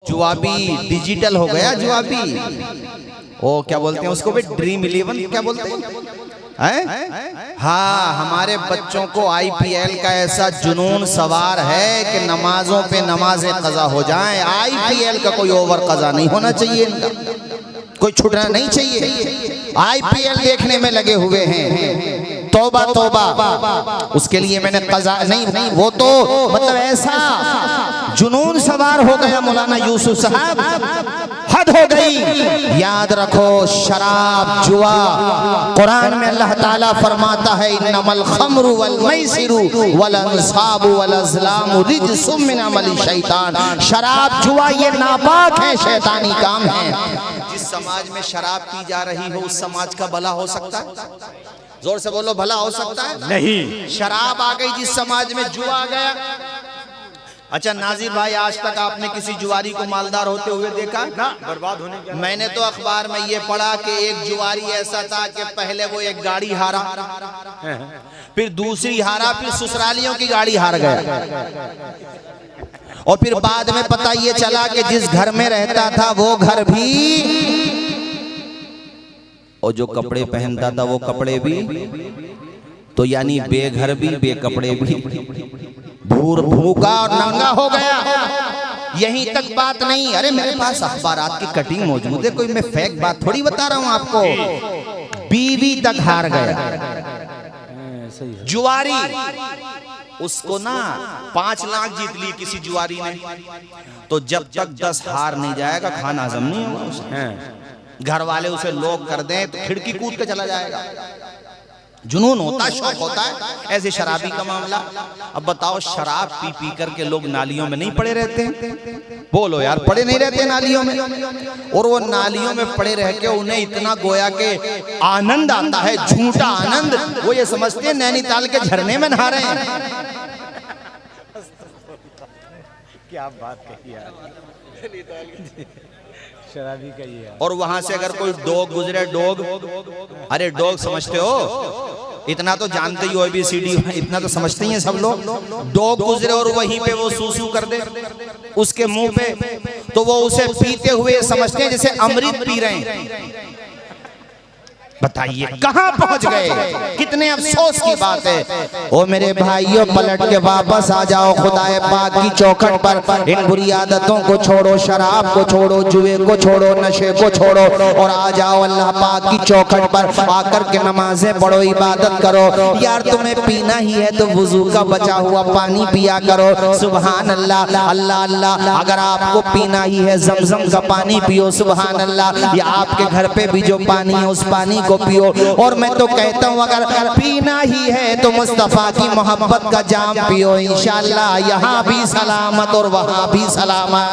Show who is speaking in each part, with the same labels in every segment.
Speaker 1: जुआबी digital हो गया, जुआबी। ओ क्या बोलते हैं उसको भाई, ड्रीम 11 क्या बोलते हैं? हाँ, हमारे बच्चों को आईपीएल का ऐसा जुनून सवार है कि नमाजों पे नमाजें कज़ा हो जाएं। आईपीएल का कोई ओवर कज़ा नहीं होना चाहिए, इनका कोई छूटना नहीं चाहिए। आईपीएल देखने में लगे हुए हैं। तौबा तौबा, उसके लिए मैंने कज़ा नहीं, वो तो मतलब ऐसा जुनून सवार हो गया मौलाना यूसुफ साहब, हद हो गई। याद रखो, शराब, जुआ, कुरान में अल्लाह ताला फरमाता है इन्नमल खम्रु वल मैसिरु वल अंसाबु वल अज़लामु रिज्सुम मिन अमलि शैतान। शराब, जुआ ये नापाक है, शैतानी काम है। जिस समाज में शराब पी जा रही हो उस समाज का भला हो सकता है? जोर से बोलो, भला हो सकता है? नहीं। शराब आ गई जिस समाज में, जुआ आ गया। अच्छा नाजिर भाई, आज तक आपने किसी जुआरी को मालदार होते हुए देखा? ना, बर्बाद होने के। मैंने तो अखबार में ये पढ़ा कि एक जुआरी ऐसा था कि पहले वो एक गाड़ी हारा, फिर दूसरी हारा, फिर ससुरालियों की गाड़ी हार गया, और फिर बाद में पता ये चला कि जिस घर में रहता था वो घर भी, और जो कपड़े पहनता था वो कपड़े भी, तो यानी बेघर भी बेकपड़े भी, भूखा और नंगा हो गया। यहीं तक बात नहीं, अरे मेरे पास अखबारात की कटिंग मौजूद है, कोई मैं फेक बात थोड़ी बता रहा हूं आपको। बीवी तक हार गया जुआरी, उसको ना 5 लाख जीत ली किसी जुआरी ने, तो जब तक 10 हार नहीं जाएगा खाना हजम नहीं होगा। घर वाले उसे लोग कर दें तो खिड़की कूद के चला जाएगा। जुनून होता है, शौक होता है। ऐसे शराबी का मामला। अब बताओ, शराब पी पी करके लोग नालियों में नहीं पड़े रहते हैं? बोलो यार, पड़े नहीं रहते नालियों में? और वो नालियों में पड़े रह के उन्हें इतना गोया के आनंद आता है, झूठा आनंद, वो ये समझते हैं नैनीताल के झरने में नहा रहे हैं।
Speaker 2: क्या बात कही यार, शराबी का ये।
Speaker 1: और वहां से अगर कोई डॉग गुजरे, डॉग, अरे डॉग समझते हो, इतना तो जानते ही हो, ABCD इतना तो समझते ही हैं सब लोग। डॉग गुजरे और वहीं पे वो सूसू कर दे उसके मुंह पे, तो वो उसे पीते हुए समझते हैं जैसे अमृत पी रहे हैं। बताइए कहां पहुंच गए, कितने अफसोस की बात है। ओ मेरे भाइयों, पलट के वापस आ जाओ खुदाए पाक की चौखट पर। इन बुरी आदतों को छोड़ो, शराब को छोड़ो, जुए को छोड़ो, नशे को छोड़ो, और आ जाओ अल्लाह पाक की चौखट पर। आकर के नमाजें पढ़ो, इबादत करो। यार तुम्हें पीना ही है तो वुजू का बचा हुआ पानी पिया करो। सुभान अल्लाह, अल्लाह अल्लाह। अगर आपको पीना ही है ज़मज़म का पानी पियो, सुभान अल्लाह। या आपके घर पे भी जो पानी है उस पानी को पियो। और मैं तो कहता हूं अगर पीना ही है तो मुस्तफा की मोहब्बत का जाम पियो, इंशाअल्लाह यहाँ भी सलामत और वहां भी सलामत।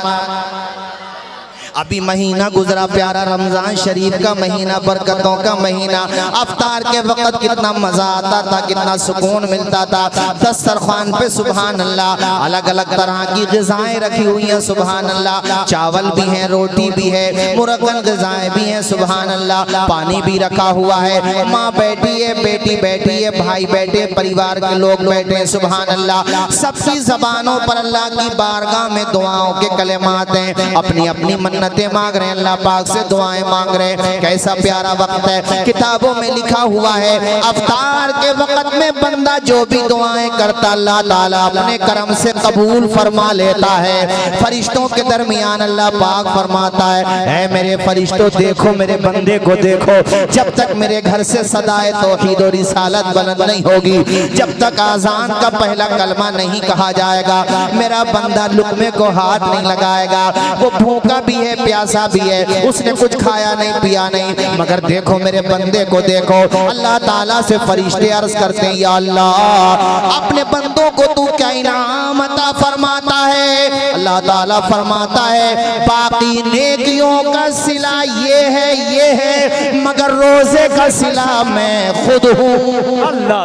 Speaker 1: अभी महीना गुजरा प्यारा रमजान शरीफ का महीना, बरकतों का महीना। अफ्तार के वक्त कितना मजा आता था, कितना सुकून मिलता था। दस्तरखान पे सुभान अल्लाह अलग अलग तरह की ग़िज़ाएं रखी हुई हैं, सुभान अल्लाह। चावल भी हैं, रोटी भी है, मुरक्कन ग़िज़ाएं भी हैं, सुभान अल्लाह। पानी भी रखा हुआ है। माँ बैठी है, बेटी बैठी है, भाई बैठे, परिवार के लोग बैठे, सुभान अल्लाह। सबकी ज़बानों पर अल्लाह की बारगाह में दुआओं के कलेमात हैं, अपनी अपनी मन्नतें मांग रहे हैं, अल्लाह पाक से दुआएं मांग रहे हैं। कैसा प्यारा वक्त है। किताबों में लिखा हुआ है अफ्तार के वक्त में बंदा जो भी दुआएं करता अल्लाह ताला अपने करम से कबूल फरमा लेता है। फरिश्तों के दरमियान अल्लाह पाक फरमाता है, ऐ मेरे फरिश्तों देखो मेरे बंदे को देखो। जब तक मेरे घर से सदाए तौहीद और रिसालत बुलंद नहीं होगी, जब तक आजान का पहला कलमा नहीं कहा जाएगा, मेरा बंदा लुक़मे को हाथ नहीं लगाएगा। वो भूखा भी है, प्यासा भी है, उसने कुछ खाया नहीं पिया नहीं, मगर देखो मेरे बंदे को देखो। अल्लाह ताला से फरिश्ते अर्ज करते हैं, या अल्लाह अपने बंदों को तू क्या इनाम अता फरमाता है? अल्लाह ताला फरमाता है बाकी नेकियों का सिला ये है, मगर रोजे का सिला मैं खुद हूँ। अल्लाह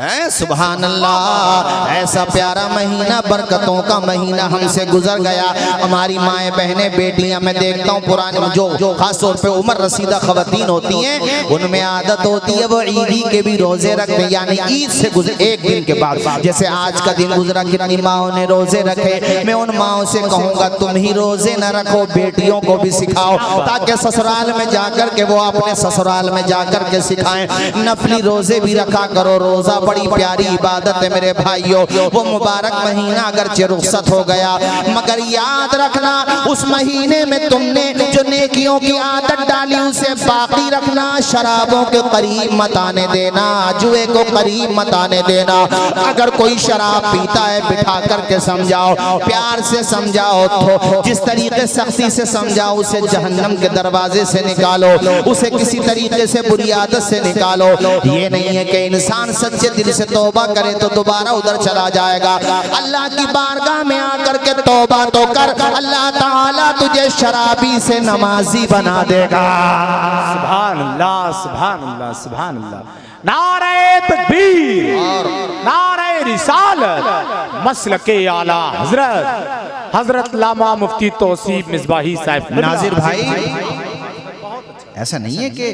Speaker 1: हैं, सुभान अल्लाह। ऐसा प्यारा महीना, बरकतों का महीना हमसे गुजर गया। हमारी माएँ बहनें बेटियां, मैं देखता हूँ पुराने जो खासतौर पे उम्र रसीदा खवातीन होती हैं, उनमें आदत होती है वो ईदी के भी रोजे रखते, यानी ईद से गुजर एक दिन के बाद, जैसे आज का दिन गुजरा कितनी माओ ने रोजे रखे। मैं उन माओ से कहूँगा तुम ही रोजे न रखो, बेटियों को भी सिखाओ, ताकि ससुराल में जाकर के वो अपने ससुराल में जाकर के सिखाएं। नफली रोजे भी रखा करो, रोजा बड़ी प्यारी इबादत है मेरे भाइयों। वो मुबारक महीना अगरचे रुखसत हो गया, मगर याद रखना उस महीने में तुमने जो नेकियों की आदत डाली उसे बाकी रखना। शराबों के करीब मत आने देना, जुए को करीब मत आने देना। अगर कोई शराब पीता है बिठा करके समझाओ, प्यार से समझाओ, तो जिस तरीके सख्ती से समझाओ उसे जहन्नम के दरवाजे से निकालो, उसे किसी तरीके से बुरी आदत से निकालो। ये नहीं है कि इंसान सच्चे दिल से तौबा करे तो दोबारा उधर चला जाएगा। अल्लाह की बारगाह में आकर के तौबा तो कर, अल्लाह ताला तुझे शराबी से नमाजी बना देगा।
Speaker 2: सुभान अल्लाह, सुभान अल्लाह, सुभान अल्लाह। नारे तकबीर, नारे रिसालत, मसलके आला हजरत हजरत लामा मुफ्ती तौसीफ मिसबाही साहब।
Speaker 1: नाजिर भाई, ऐसा नहीं है कि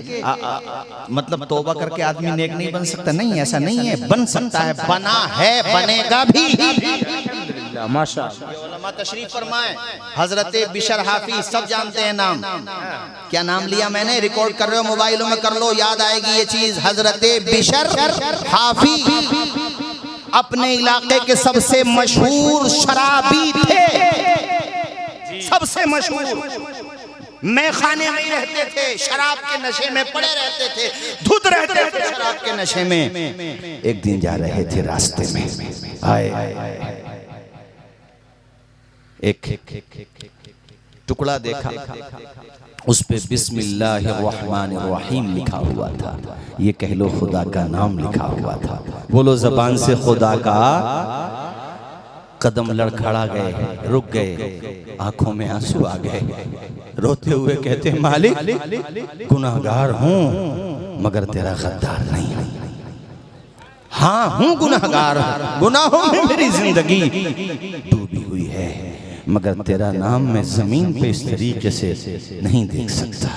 Speaker 1: मतलब तौबा करके आदमी नेक नहीं बन सकता, नहीं ऐसा नहीं है, बन सकता है, बना है, बनेगा भी। माशाअल्लाह। तशरीफ फरमाए हजरत बिशर हाफी, सब जानते हैं नाम। क्या नाम लिया मैंने, रिकॉर्ड कर रहे हो मोबाइलों में, कर लो, याद आएगी ये चीज। हजरत बिशर हाफी अपने इलाके के सबसे मशहूर शराबी थे, सबसे मशहूर। मैं खाने में ही रहते थे, शराब के नशे में पड़े रहते थे, धुत रहते थे शराब के नशे में। एक दिन जा रहे थे रास्ते में, आए एक टुकड़ा देखा, उस पे बिस्मिल्लाहिर्रहमानिर्रहीम लिखा हुआ था। ये कह लो खुदा का नाम लिखा हुआ था। बोलो जबान से खुदा का। कदम लड़खड़ा गए, रुक गए, आंखों में आंसू आ गए, रोते हुए कहते मालिक गुनाहगार हूँ मगर तेरा गद्दार नहीं हूँ। हाँ हूँ गुनाहगार, गुनाहों में मेरी जिंदगी डूबी हुई है, मगर तेरा नाम मैं जमीन पे इस तरीके से नहीं देख सकता।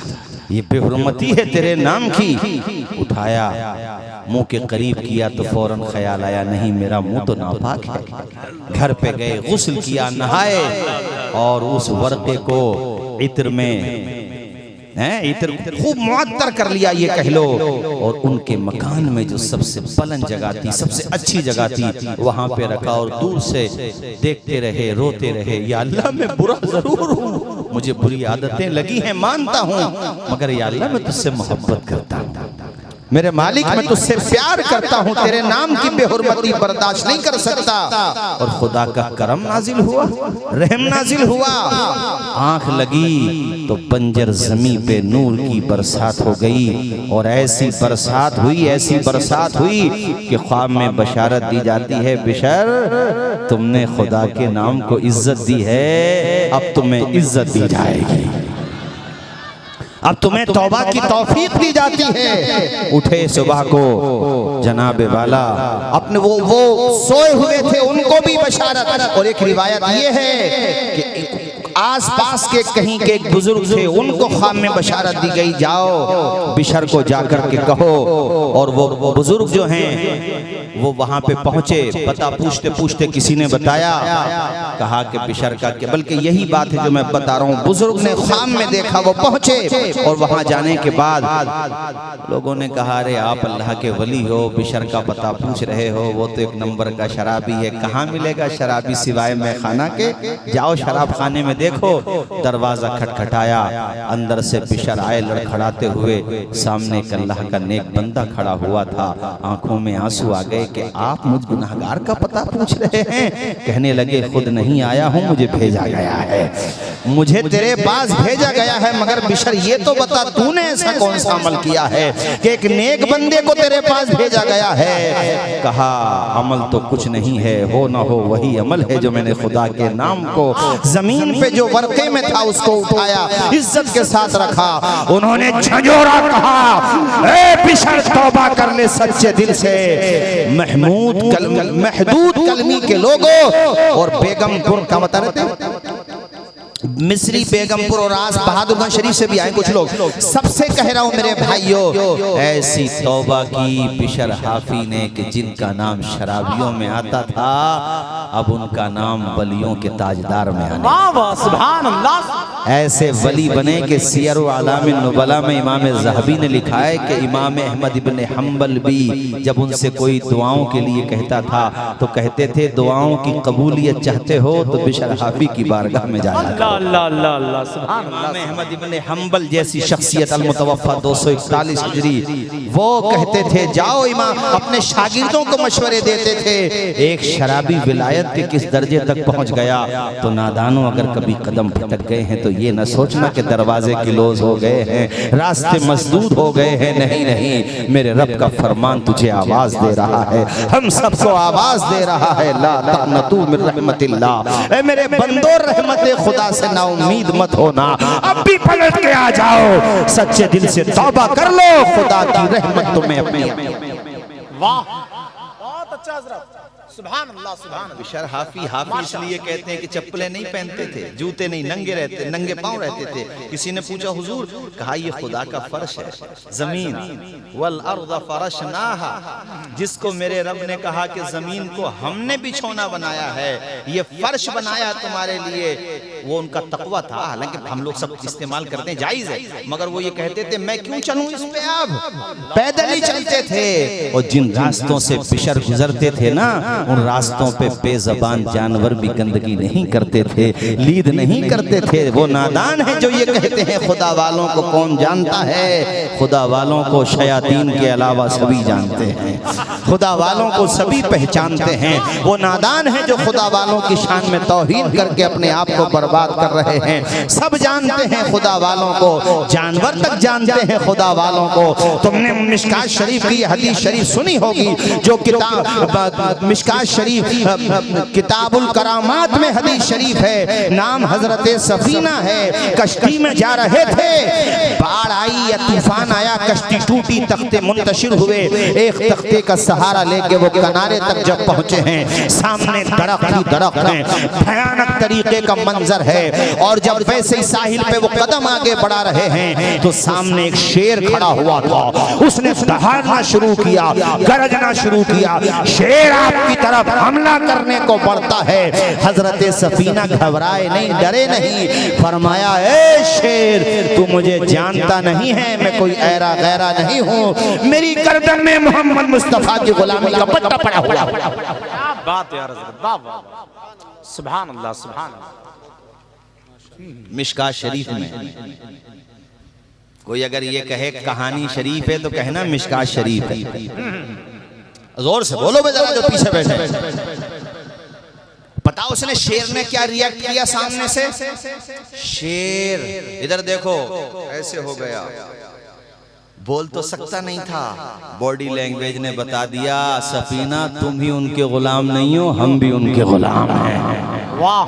Speaker 1: ये बेहुरमती है तेरे नाम की। उठाया, मुंह के करीब किया तो फौरन ख्याल आया नहीं मेरा मुंह तो नापाक है। घर पे गए, गुस्ल किया, नहाए और उस वर्के को इत्र में इत्र खूब मुअत्तर कर लिया ये कह लो, और उनके मकान में जो सबसे बुलंद जगह थी, सबसे अच्छी जगह थी, वहां पे रखा और दूर से देखते रहे, रोते रहे, या अल्लाह मैं बुरा जरूर हूँ, मुझे बुरी आदतें लगी हैं, मानता हूँ, मगर या अल्लाह मैं तुझसे मोहब्बत करता हूँ, मेरे मालिक मैं तुझसे प्यार करता हूँ, तेरे नाम की बेहुरमती बर्दाश्त नहीं कर सकता। और खुदा का करम नाजिल हुआ, रहम नाजिल हुआ, आंख लगी तो बंजर जमी पे नूर की बरसात हो गई। और ऐसी बरसात हुई, ऐसी बरसात हुई कि ख्वाब में बशारत दी जाती है, बिशर तुमने खुदा के नाम को इज्जत दी है, अब तुम्हें इज्जत दी जाएगी, अब तुम्हें तौबा की तौफीक दी जाती है। उठे सुबह को जनाबे वाला, अपने वो सोए हुए थे उनको भी बशारत। और एक रिवायत ये है कि आस पास के कहीं के एक बुजुर्ग थे, उनको ख्वाब में बशारत दी गई, जाओ बिशर को जाकर के कहो। और वो बुजुर्ग जो हैं वो वहां पे पहुंचे, पता पूछते पूछते किसी ने बताया, कहा कि बिशर का, बल्कि यही बात है जो मैं बता रहा हूँ, बुजुर्ग ने ख्वाब में देखा, वो पहुंचे और वहां जाने के बाद लोगों ने कहा अरे आप अल्लाह के वली हो, बिशर का पता पूछ रहे हो, वो तो एक नंबर का शराबी है, कहाँ मिलेगा शराबी सिवाय में खाना के, जाओ शराब खाने में देखो। दरवाजा खटखटाया, अंदर से बिशर आए लड़खड़ाते हुए, सामने एक अल्लाह का नेक बंदा खड़ा हुआ था, आंखों में आंसू आ गए कि आप मुझ गुनाहगार का पता पूछ रहे हैं। कहने लगे खुद नहीं आया हूँ, मुझे भेजा गया है, मुझे तेरे पास भेजा गया है, मगर बिशर ये तो बता तूने ऐसा कौन सा अमल किया है कि एक नेक बंदे को तेरे पास भेजा गया है। कहा अमल तो कुछ नहीं है, हो ना हो वही अमल है जो मैंने खुदा के नाम को जमीन पे जो वर्के में था उसको उठाया, इज्जत के साथ रखा। उन्होंने झंझोरा कहा ए बिशर तौबा कर ले सच्चे दिल से, महदूद कलमी के लोगों और बेगमपुर का बता रहे थे मिस्री बेगमपुर और आस बहादुरगंज शरीफ से भी आए कुछ लोग। सबसे कह रहा हूं मेरे भाइयों, ऐसी तौबा की बिशर हाफी ने कि जिनका नाम शराबियों में आता था अब उनका नाम वलियों के ताजदार में आने।
Speaker 2: सुभान अल्लाह।
Speaker 1: ऐसे वली बने कि सियर व आलामिन नुबला में इमाम ज़हबी ने लिखा है कि इमाम अहमद इब्न हम्बल भी जब उनसे कोई दुआओं के लिए कहता था तो कहते थे दुआओं की कबूलियत चाहते हो तो बिशर हाफी की बारगाह में जाना।
Speaker 2: इमाम
Speaker 1: अहमद इब्न हम्बल जैसी शख्सियत अल-मुतवफ़्फ़ा 241 हिजरी वो कहते थे जाओ इमाम, अपने शागिर्दों को मशवरे देते थे। एक शराबी विलायत के किस दर्जे तक पहुंच गया तो नादानों अगर कभी कदम भटक गए हैं तो ये न सोचना कि दरवाजे क्लोज हो गए हैं, रास्ते मसदूद हो गए हैं। नहीं नहीं, मेरे रब का फरमान तुझे आवाज दे रहा है, हम सबको आवाज दे रहा है। ला तक़नतू मिन रहमतिल्लाह, ए मेरे बंदो रहमत खुदा से ना उम्मीद मत होना, अब भी पलट के आ जाओ, सच्चे दिल से तौबा कर लो, खुदा की रहमत तुम्हें अपनी।
Speaker 2: वाह बहुत अच्छा हज़रत, सुभान अल्लाह सुभान अल्लाह।
Speaker 1: बिशर हाफी इसलिए कहते हैं कि चप्पलें नहीं पहनते थे, जूते नहीं, नंगे पांव रहते थे। किसी ने पूछा हुजूर, कहा ये खुदा का फर्श है, जमीन वल अर्द फरशनाहा, जिसको मेरे रब ने कहा कि जमीन को हमने बिछौना बनाया है, ये फर्श बनाया तुम्हारे लिए, वो उनका तकवा था। हालांकि हम लोग सब इस्तेमाल करते हैं, जायज है, मगर वो ये कहते थे मैं क्यों चलूं इस पे, अब पैदल ही चलते थे। और जिन रास्तों से बिशर गुजरते थे ना, उन रास्तों पे बेज़बान जानवर भी गंदगी नहीं करते थे, लीद नहीं करते थे। वो नादान है जो ये कहते हैं खुदा वालों को कौन जानता है, खुदा वालों को शयातीन के अलावा सभी जानते हैं, खुदा वालों को सभी पहचानते हैं। वो नादान है जो खुदा वालों की शान में तौहीन करके अपने आप को बर्बाद कर रहे हैं। सब जानते हैं खुदा वालों को, जानवर तक जानते हैं खुदा वालों को। तुमने मिशकात शरीफ की हदीस शरीफ सुनी होगी, जो किताब मिशकात शरीफ किताबुल करामात में हदीस शरीफ है, नाम हजरत सफीना है। कश्ती में जा रहे थे, बाढ़ आई या तूफान आया, कश्ती टूटी, तख्ते मुंतशिर हुए। एक तख्ते का सहारा लेके वो किनारे तक जब पहुंचे हैं, सामने दरख्त ही दरख्त हैं, भयानक तरीके का मंजर है। और जब वैसे ही साहिल पे वो कदम आगे बढ़ा रहे हैं तो सामने एक शेर खड़ा हुआ था। उसने दहाड़ना शुरू किया, गरजना शुरू किया। शेर आपकी तरफ हमला करने को बढ़ता है। हजरत सफीना घबराए नहीं, डरे नहीं, फरमाया ए शेर, तू मुझे जानता नहीं है, मैं कोई ऐरा गैरा नहीं हूँ, मेरी गर्दन में मोहम्मद मुस्तफा की गुलामी का पट्टा पड़ा हुआ।
Speaker 2: क्या बात है सुभान अल्लाह सुभान अल्लाह।
Speaker 1: मिशकात शरीफ में कोई अगर ये कहे कहानी शरीफ है तो कहना मिशकात शरीफ है। जोर से बोलो बे जरा जो पीछे बैठे। पता उसने शेर ने क्या रिएक्ट किया सामने से? शेर इधर देखो ऐसे हो गया, बोल तो सकता नहीं था, बॉडी लैंग्वेज ने बता दिया सफीना तुम ही उनके गुलाम नहीं हो, हम भी उनके गुलाम हैं। वाह,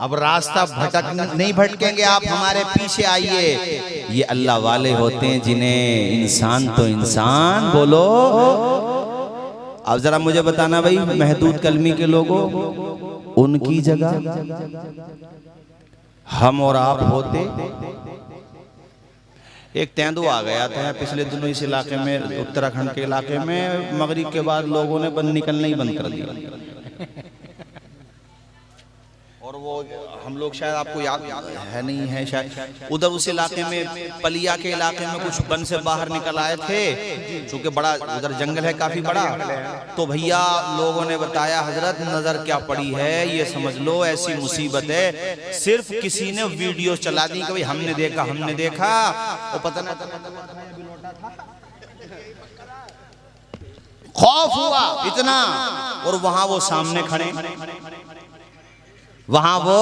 Speaker 1: अब रास्ता भटक नहीं भटकेंगे आप, हमारे पीछे आइए। ये अल्लाह वाले होते हैं जिन्हें इंसान तो इंसान बोलो। अब जरा मुझे बताना भाई, महदूद कलमी के लोगों, उनकी जगह हम और आप होते। एक तेंदुआ आ गया था पिछले दिनों इस इलाके में, उत्तराखंड के इलाके में। मगरिब के बाद लोगों ने निकलना ही बंद कर दिया। और वो हम लोग शायद आपको याद है नहीं है शायद, उधर उस इलाके में पलिया के इलाके में कुछ वन से बाहर निकल आए थे, चूंकि बड़ा उधर जंगल है काफी बड़ा। तो भैया लोगों ने बताया हजरत नजर क्या पड़ी है, ये समझ लो ऐसी मुसीबत है। सिर्फ किसी ने वीडियो चला दी कि भाई हमने देखा, वो पता ना खौफ हुआ इतना। और वहां वो सामने खड़े, वहां वो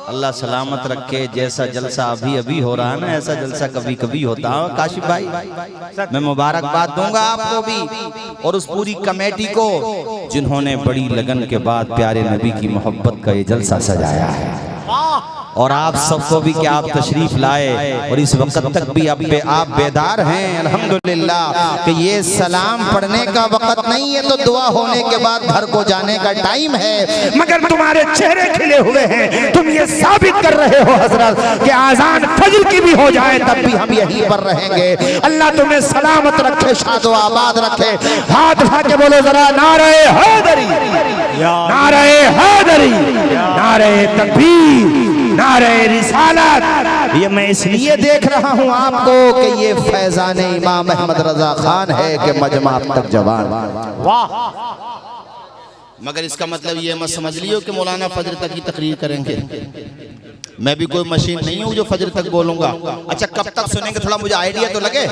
Speaker 1: अल्लाह सलामत रखे, जैसा जलसा अभी अभी हो रहा है ना, ऐसा जलसा कभी कभी होता है। काशिफ भाई मैं मुबारकबाद दूंगा आपको भी और उस पूरी कमेटी को जिन्होंने बड़ी लगन के बाद प्यारे नबी की मोहब्बत का ये जलसा सजाया है। और आप सबको भी कि आप तशरीफ लाए और इस वक्त तक भी आप बेदार हैं। अल्हम्दुलिल्लाह कि ये सलाम पढ़ने का वक्त नहीं है, तो दुआ होने के बाद घर को जाने का टाइम है, मगर तुम्हारे चेहरे खिले हुए हैं। तुम ये साबित कर रहे हो हजरत कि आजान फजर की भी हो जाए तब भी हम यहीं पर रहेंगे। अल्लाह तुम्हें सलामत रखे, शादो आबाद रखे। हाथ उठा के बोलो जरा नारे हैदरी, नारे हैदरी, नारे तकबीर, नारे रिसालत। ये मैं इसलिए देख रहा हूँ आपको कि ये फैजान इमाम अहमद रजा खान है कि मजमा तक जवान।
Speaker 2: वाह,
Speaker 1: मगर इसका मतलब ये मत समझ लियो कि मौलाना फजर तक की तकरीर करेंगे। मैं भी कोई मशीन नहीं हूँ जो फजर तक बोलूंगा। अच्छा कब तक सुनेंगे, थोड़ा मुझे आइडिया तो लगे।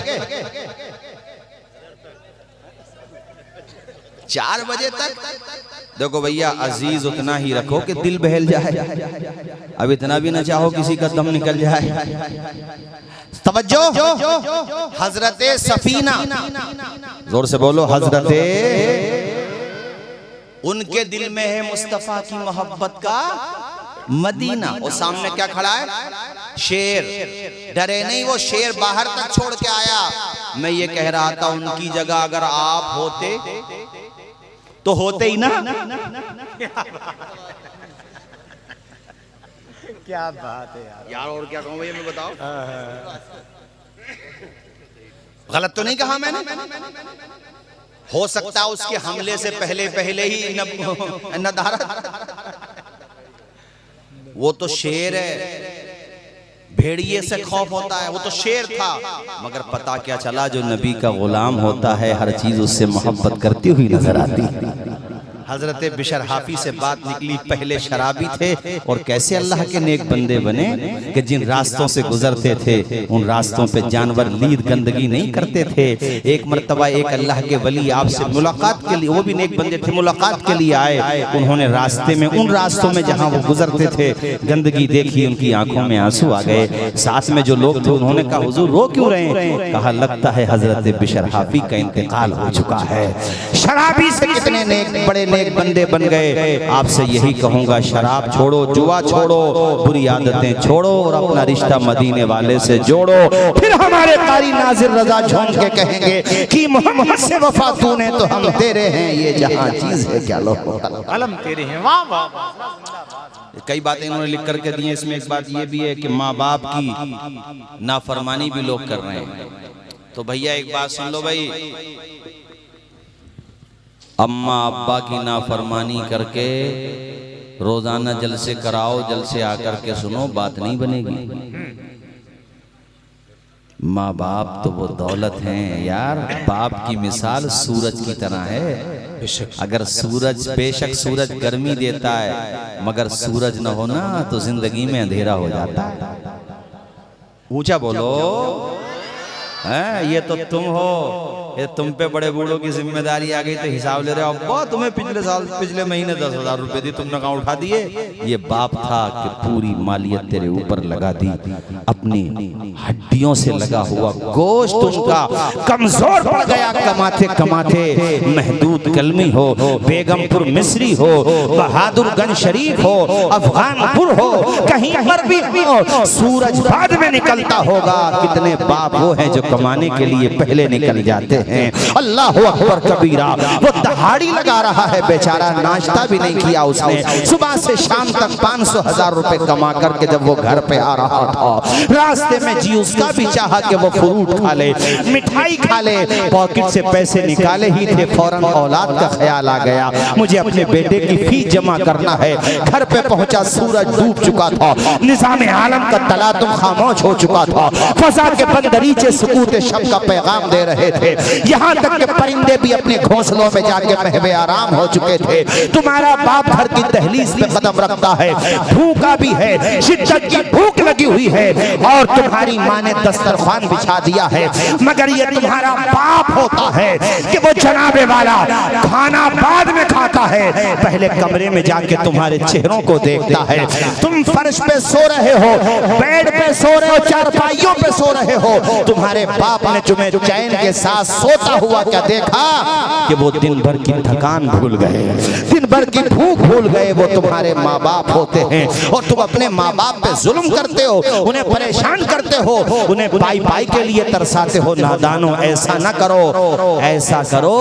Speaker 1: 4 बजे तक। देखो भैया अजीज उतना ही रखो कि दिल बहल जाए, अब इतना भी ना चाहो किसी का दम निकल जाए। तवज्जो, हजरते सफीना, जोर से बोलो हजरते, उनके दिल में है मुस्तफा की मोहब्बत का मदीना। और सामने क्या खड़ा है, शेर। डरे नहीं, वो शेर बाहर तक छोड़ के आया। मैं ये कह रहा था उनकी जगह अगर आप होते तो होते ही ना।
Speaker 2: क्या बात है यार
Speaker 1: और क्या कहूँ भैया, मैं बताओ। गलत तो नहीं कहा मैंने? हो सकता है उसके हमले से पहले ही नदारत। वो तो शेर है, भेड़िए से खौफ होता है, वो तो शेर था। मगर पता क्या चला, जो नबी का गुलाम होता है हर चीज उससे मोहब्बत करती हुई नजर आती है। हजरत बिशर हाफी से बात निकली, पहले शराबी थे और कैसे अल्लाह के नेक बंदे बने कि जिन रास्तों से गुजरते थे उन रास्तों पे जानवर लीद गंदगी नहीं करते थे। एक मर्तबा एक अल्लाह के वली आपसे मुलाकात के लिए, वो भी नेक बंदे थे, मुलाकात के लिए आए। उन्होंने रास्ते में, उन रास्तों में जहाँ वो गुजरते थे गंदगी देखी, उनकी आंखों में आंसू आ गए। साथ में जो लोग थे उन्होंने कहा हुजूर रो क्यों रहे हैं? कहा लगता है हजरत बिशर हाफी का इंतकाल हो चुका है। शराबी से कितने नेक बड़े नेक बंदे बन गए। आपसे यही कहूंगा, शराब छोड़ो, जुआ छोड़ो, बुरी आदतें छोड़ो और अपना रिश्ता मदीने वाले से जोड़ो। फिर हमारे कारी नाजिर रजा झूम के कहेंगे कि मोहम्मद से वफा तूने तो हम तेरे हैं, ये जहां चीज है क्या लो
Speaker 2: कलम तेरे हैं। वाह वाह,
Speaker 1: कई बातें इन्होंने लिख करके दी हैं। इसमें एक बात ये भी है कि माँ बाप की नाफरमानी भी लोग कर रहे हैं। तो भैया एक बात सुन लो भाई, अम्मा अब्बा की नाफरमानी करके रोजाना जलसे कराओ, जलसे आकर के सुनो, बात नहीं बनेगी। माँ बाप तो वो दौलत हैं यार। बाप की मिसाल सूरज की तरह है। अगर सूरज, बेशक सूरज गर्मी देता है, मगर सूरज न हो ना तो जिंदगी में अंधेरा हो जाता है। ऊंचा बोलो है, ये तो तुम हो, ये तुम पे बड़े बूढ़ों की जिम्मेदारी आ गई तो हिसाब ले रहे हो। अब्बा तुम्हें पिछले महीने 10,000 रुपए दी, तुमने कहाँ उठा दिए? ये बाप था कि पूरी मालियत तेरे ऊपर लगा दी, अपनी हड्डियों से लगा हुआ गोश्त उनका कमजोर पड़ गया। कमाते कमाते महदूद कलमी हो, बेगमपुर मिस्री हो, बहादुरगंज शरीफ हो, अफगानपुर हो, कहीं पर भी हो, सूरज बाद में निकलता होगा। कितने बाप वो हैं जो कमाने के लिए पहले निकल जाते हैं। अल्लाह अकबर कबीरा। वो दहाड़ी लगा रहा है बेचारा, नाश्ता भी नहीं किया उसने, सुबह से शाम तक 500,000 रुपए कमा करके जब वो घर पे आ रहा था, रास्ते में जी उसका भी चाहा कि वो फ्रूट खा ले, मिठाई खा ले। पॉकेट से पैसे निकाले ही थे, फौरन औलाद का ख्याल आ गया, मुझे अपने बेटे की फीस जमा करना है। घर पे पहुंचा, सूरज डूब चुका था, निज़ाम आलम का तलातुम खामोश हो चुका था, फजा के बंदरीचे सुकूत शब का पैगाम दे रहे थे। यहाँ तक के परिंदे भी अपने घोंसलों में जाके महवे आराम हो चुके थे। तुम्हारा बाप घर की दहलीज पे कदम रखता है, भूखा भी है, शिद्दत की भूख लगी हुई है, और तुम्हारी माँ ने दस्तरखान बिछा दिया है। मगर ये तुम्हारा बाप होता है कि वो जनाबे वाला खाना बाद में खाता है, पहले कमरे में जाके तुम्हारे चेहरों को देखता है। तुम फर्श पे सो रहे हो, बेड पे सो रहे हो, चारपाइयों पे सो रहे हो, तुम्हारे बाप ने तुम्हें चैन के साथ सोता हुआ क्या देखा कि वो दिन भर की थकान भूल गए, दिन भर की भूख भूल गए। वो तुम्हारे माँ बाप होते हैं और तुम अपने माँ बाप पे जुल्म करते हो, उन्हें परेशान करते हो, उन्हें पाई पाई के लिए तरसाते हो। नादानो, ऐसा ना करो, ऐसा करो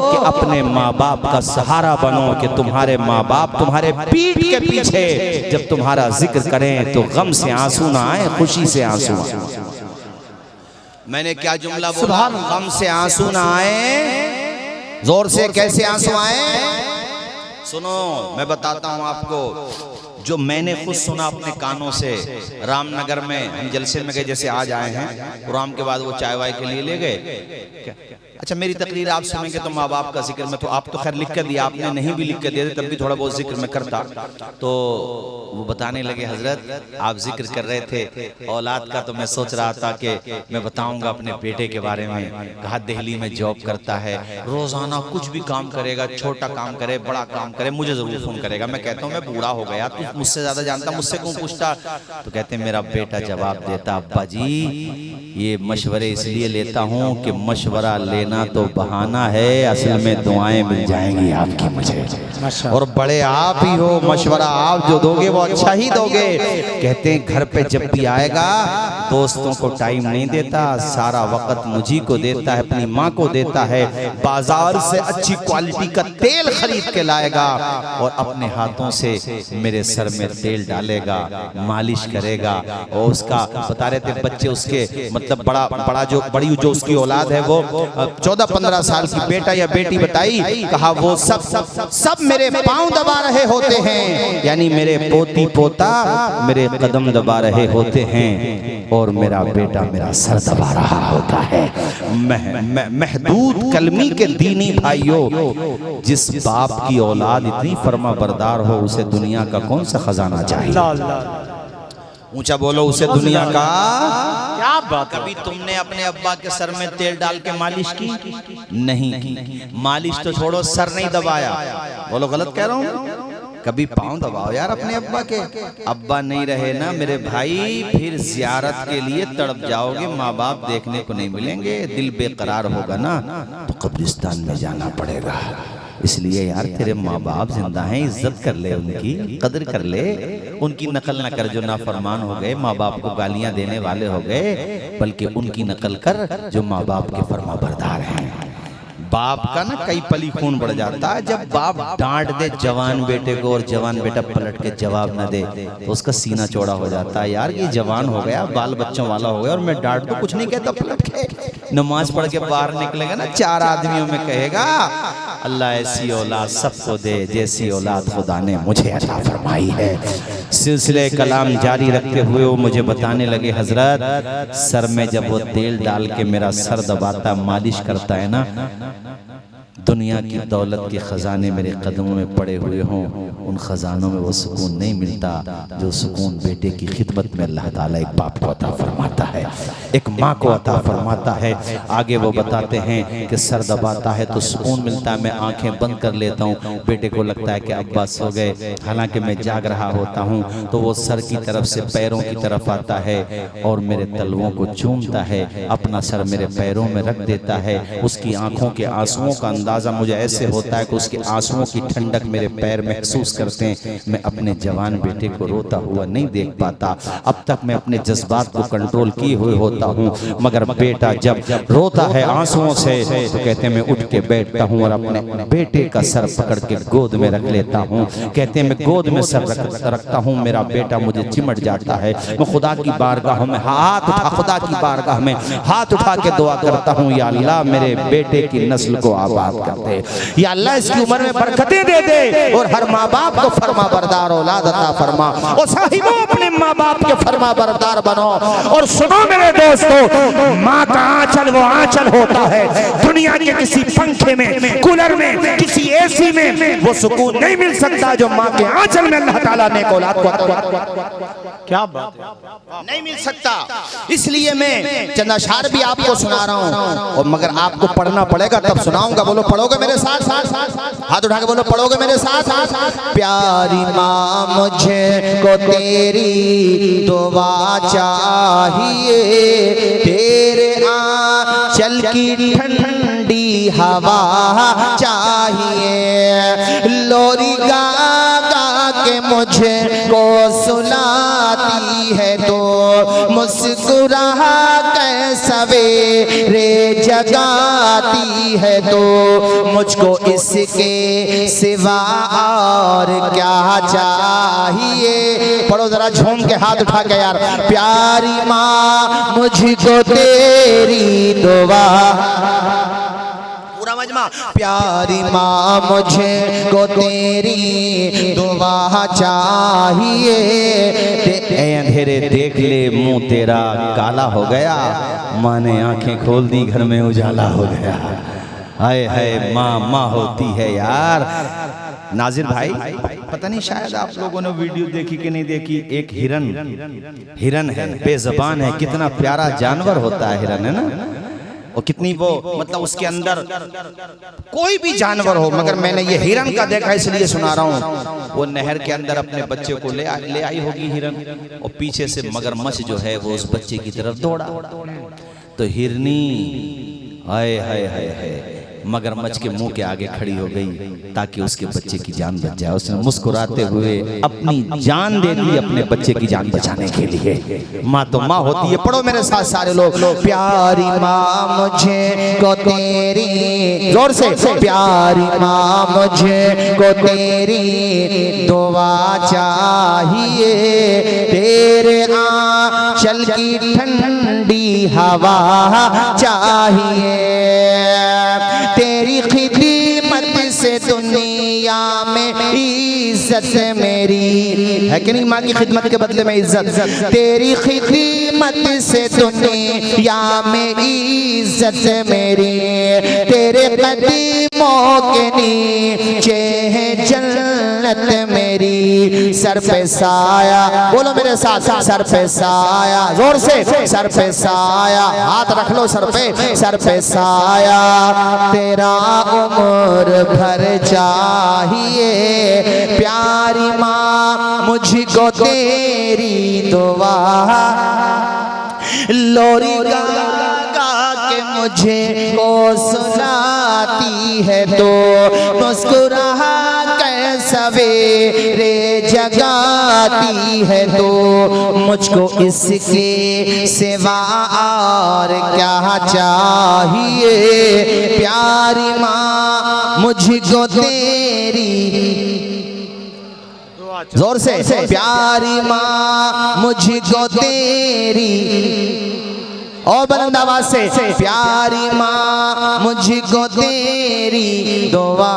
Speaker 1: कि अपने माँ बाप का सहारा बनो, कि तुम्हारे माँ बाप तुम्हारे पीठ के पीछे जब तुम्हारा जिक्र करें तो गम से आंसू ना आए, खुशी से आंसू आए। मैंने क्या जुमला बोला? गम से आंसू ना आए, जोर से कैसे आंसू आए? सुनो, मैं बताता हूं आपको, जो मैंने खुद सुना अपने कानों से। रामनगर में हम जलसे में गए, जैसे आज आए हैं, प्रोग्राम के बाद वो चाय वाय के लिए ले गए। अच्छा, मेरी तकरीर आप सुनेंगे तो माँ बाप का जिक्र में, तो आप तो खैर लिख कर दिया, आपने नहीं भी लिख कर दिया तब भी थोड़ा बहुत जिक्र में करता। तो वो बताने लगे, हजरत आप जिक्र कर रहे थे औलाद का, तो मैं सोच रहा था कि मैं बताऊंगा अपने बेटे के बारे में। कहा दिल्ली में जॉब करता है, रोजाना कुछ भी काम करेगा, छोटा काम करे बड़ा काम करे, मुझे जरूर फोन करेगा। मैं कहता हूँ मैं बूढ़ा हो गया, तू मुझसे ज्यादा जानता, मुझसे क्यों पूछता? तो कहते मेरा बेटा जवाब देता, अब्बा जी ये मशवरे इसलिए लेता हूँ कि मशवरा लेना तो बहाना है, असल में दुआएं मिल जाएंगी आपकी मुझे, और बड़े आप ही हो, मशवरा आप जो दोगे वो अच्छा ही दोगे। कहते हैं घर पे जब भी आएगा दोस्तों को टाइम नहीं देता, सारा वक्त मुझी को देता है, अपनी माँ को देता है। बाजार से अच्छी क्वालिटी का तेल खरीद के लाएगा और अपने हाथों से मेरे सर में तेल डालेगा, मालिश करेगा। और उसका बता रहे थे बच्चे उसके, मतलब बड़ा जो बड़ी जो उसकी औलाद है वो 14-15 साल की, बेटा या बेटी बताई, कहा वो सब मेरे पांव दबा रहे होते हैं, यानी मेरे पोती पोता मेरे कदम दबा रहे होते हैं और मेरा बेटा मेरा सर दबा रहा होता है। महदूद कलमी के दीनी भाइयों, जिस बाप की औलाद इतनी फर्मा बरदार हो उसे दुनिया का कौन सा खजाना चाहिए? ऊंचा बोलो, उसे दुनिया का क्या बात। कभी तुमने अपने अब्बा के सर में तेल डाल के मालिश की? नहीं की। मालिश तो छोड़ो, सर नहीं दबाया। बोलो गलत कह रहा हूँ? कभी पाँव दबाओ यार अपने अब्बा के। अब्बा नहीं रहे ना मेरे भाई, फिर जियारत के लिए तड़प जाओगे, माँ बाप देखने को नहीं मिलेंगे, दिल बेकरार होगा ना, तो कब्रिस्तान में जाना पड़ेगा। इसलिए यार तेरे माँ बाप जिंदा हैं, इज्जत कर ले, उनकी कदर कर ले, उनकी नकल न कर जो नाफरमान हो गए, माँ बाप को गालियां देने वाले हो गए, बल्कि उनकी नकल कर जो माँ बाप के फरमा बरदार हैं। बाप का ना कई पली खून बढ़ जाता है, जब बाप डांट दे जवान बेटे को और जवान बेटा पलट के जवाब न दे तो उसका सीना चौड़ा हो जाता है। यार ये जवान हो गया, बाल बच्चों वाला हो गया और मैं डांट तो कुछ नहीं कहता, पलट के नमाज पढ़ के बाहर निकलेगा ना, 4 आदमियों में कहेगा अल्लाह ऐसी औलाद सबको दे जैसी औलाद खुदा ने मुझे अता फरमाई है। सिलसिले कलाम जारी रखते हुए वो मुझे बताने लगे, हजरत सर में जब वो तेल डाल के मेरा सर दबाता, मालिश करता है ना, दुनिया की दौलत के खजाने मेरे कदमों में पड़े हुए हों, उन खजानों में वो सुकून नहीं मिलता जो सुकून बेटे की खिदमत में अल्लाह ताला एक बाप को अता फरमाता है, एक माँ को अता फरमाता है। आगे वो बताते हैं कि सर दबाता है तो सुकून मिलता है, मैं आंखें बंद कर लेता हूँ, बेटे को लगता है कि अब्बा सो गए, हालांकि मैं जाग रहा होता हूँ, तो वो सर की तरफ से पैरों की तरफ आता है और मेरे तलवों को चूमता है, अपना सर मेरे पैरों में रख देता है। उसकी आंखों के आंसुओं का अंदाजा मुझे ऐसे होता है कि उसके आंसुओं की ठंडक मेरे पैर महसूस करते हैं। मैं अपने जवान बेटे को रोता हुआ नहीं देख पाता, अब तक मैं अपने जज्बात को कंट्रोल किए हुए होता हूँ, मगर बेटा जब रोता है आंसुओं से तो कहते हैं मैं उठ के बैठता हूँ और अपने बेटे का सर पकड़ के गोद में रख लेता हूँ। कहते हैं मैं गोद में सर रखता हूँ, मेरा बेटा मुझे चिमट जाता है, मैं खुदा की बारगाह में खुदा की बारगाह में हाथ उठा के दुआ करता हूँ, या अल्लाह मेरे बेटे की नस्ल को आबाद कर दे, या अल्लाह इसकी उम्र में बरकतें दे दे और हर माँ बाप को फरमा बरदार औलाद अता फरमा। और साहिबों अपने माँ बाप के फरमा बरदार बनो। और सुनो मेरे दोस्तों, माँ का आंचल वो आंचल होता है, दुनिया के किसी पंखे में, कूलर में, किसी एसी में वो सुकून नहीं मिल सकता जो माँ के आंचल में अल्लाह ताला ने औलाद को, क्या बात है, नहीं मिल सकता। इसलिए मैं चंद अशआर भी आपको सुना रहा हूँ, और मगर आपको पढ़ना पड़ेगा तब सुनाऊंगा। बोलो पढ़ोगे मेरे साथ? हाथ उठा के बोलो पढ़ोगे मेरे साथ? प्यारी माँ मुझे को तेरी दुआ चाहिए, तेरे आंचल चल की ठंडी हवा चाहिए। लोरी गा गा के मुझे को सुनाती है तो मुस्कुरा के सवेरे जगाती है तो मुझको इसके सिवा और क्या चाहिए। पढ़ो जरा झूम के हाथ उठा के यार। प्यारी माँ मुझको तेरी दुआ, पूरा मजमा। प्यारी माँ मुझे को तेरी दुआ चाहिए। अंधेरे देख ले मुंह तेरा काला हो गया, माँ ने आंखें खोल दी घर में उजाला हो गया। हाय हाय माँ माँ होती है यार। नाजिर भाई पता नहीं शायद आप लोगों ने वीडियो देखी कि नहीं देखी, एक हिरन है, बेज़बान है, कितना प्यारा जानवर होता है हिरन, है ना। और कितनी वो मतलब उसके अंदर कोई भी जानवर हो, मगर मैंने ये हिरन का देखा इसलिए सुना रहा हूँ। वो नहर के अंदर अपने बच्चे को ले आई होगी हिरन, और पीछे से मगरमच्छ जो है वो उस बच्चे की तरफ दौड़ा। तो हिरनी हाय हाय हाय हाय मगरमच्छ के मुंह के आगे खड़ी हो गई ताकि उसके बच्चे की जान बच जाए। उसने मुस्कुराते हुए अपनी जान दे दी अपने बच्चे की जान बचाने के लिए। माँ तो माँ होती है। पढ़ो मेरे साथ सारे लोग। प्यारी माँ मुझे को तेरी, जोर से, प्यारी माँ मुझे को तेरी दुआ चाहिए। तेरे आंचल की ठंडी हवा चाहिए। तेरी खिदमत से दुनिया में इज्जत मेरी है कि नहीं। माँ की खिदमत के बदले में इज्जत। तेरी खिदमत से दुनिया में इज्जत मेरी। तेरे कदमों के नीचे है जन्नत मेरी। सर पे साया, बोलो मेरे साथ, सर पे साया, जोर से, सर पे साया, हाथ रख लो सर पे साया। तेरा उम्र भर चाहिए। प्यारी माँ मुझको तेरी दुआ। लोरी गा गा के मुझे को सुनाती है तो मुस्कुरा के सवेरे जगाती है तो मुझको इसके सिवा और क्या चाहिए। प्यारी माँ मुझको तेरी, जोर से, प्यारी माँ मुझको तेरी, और बुलंद आवाज से, प्यारी माँ मुझको तेरी दुआ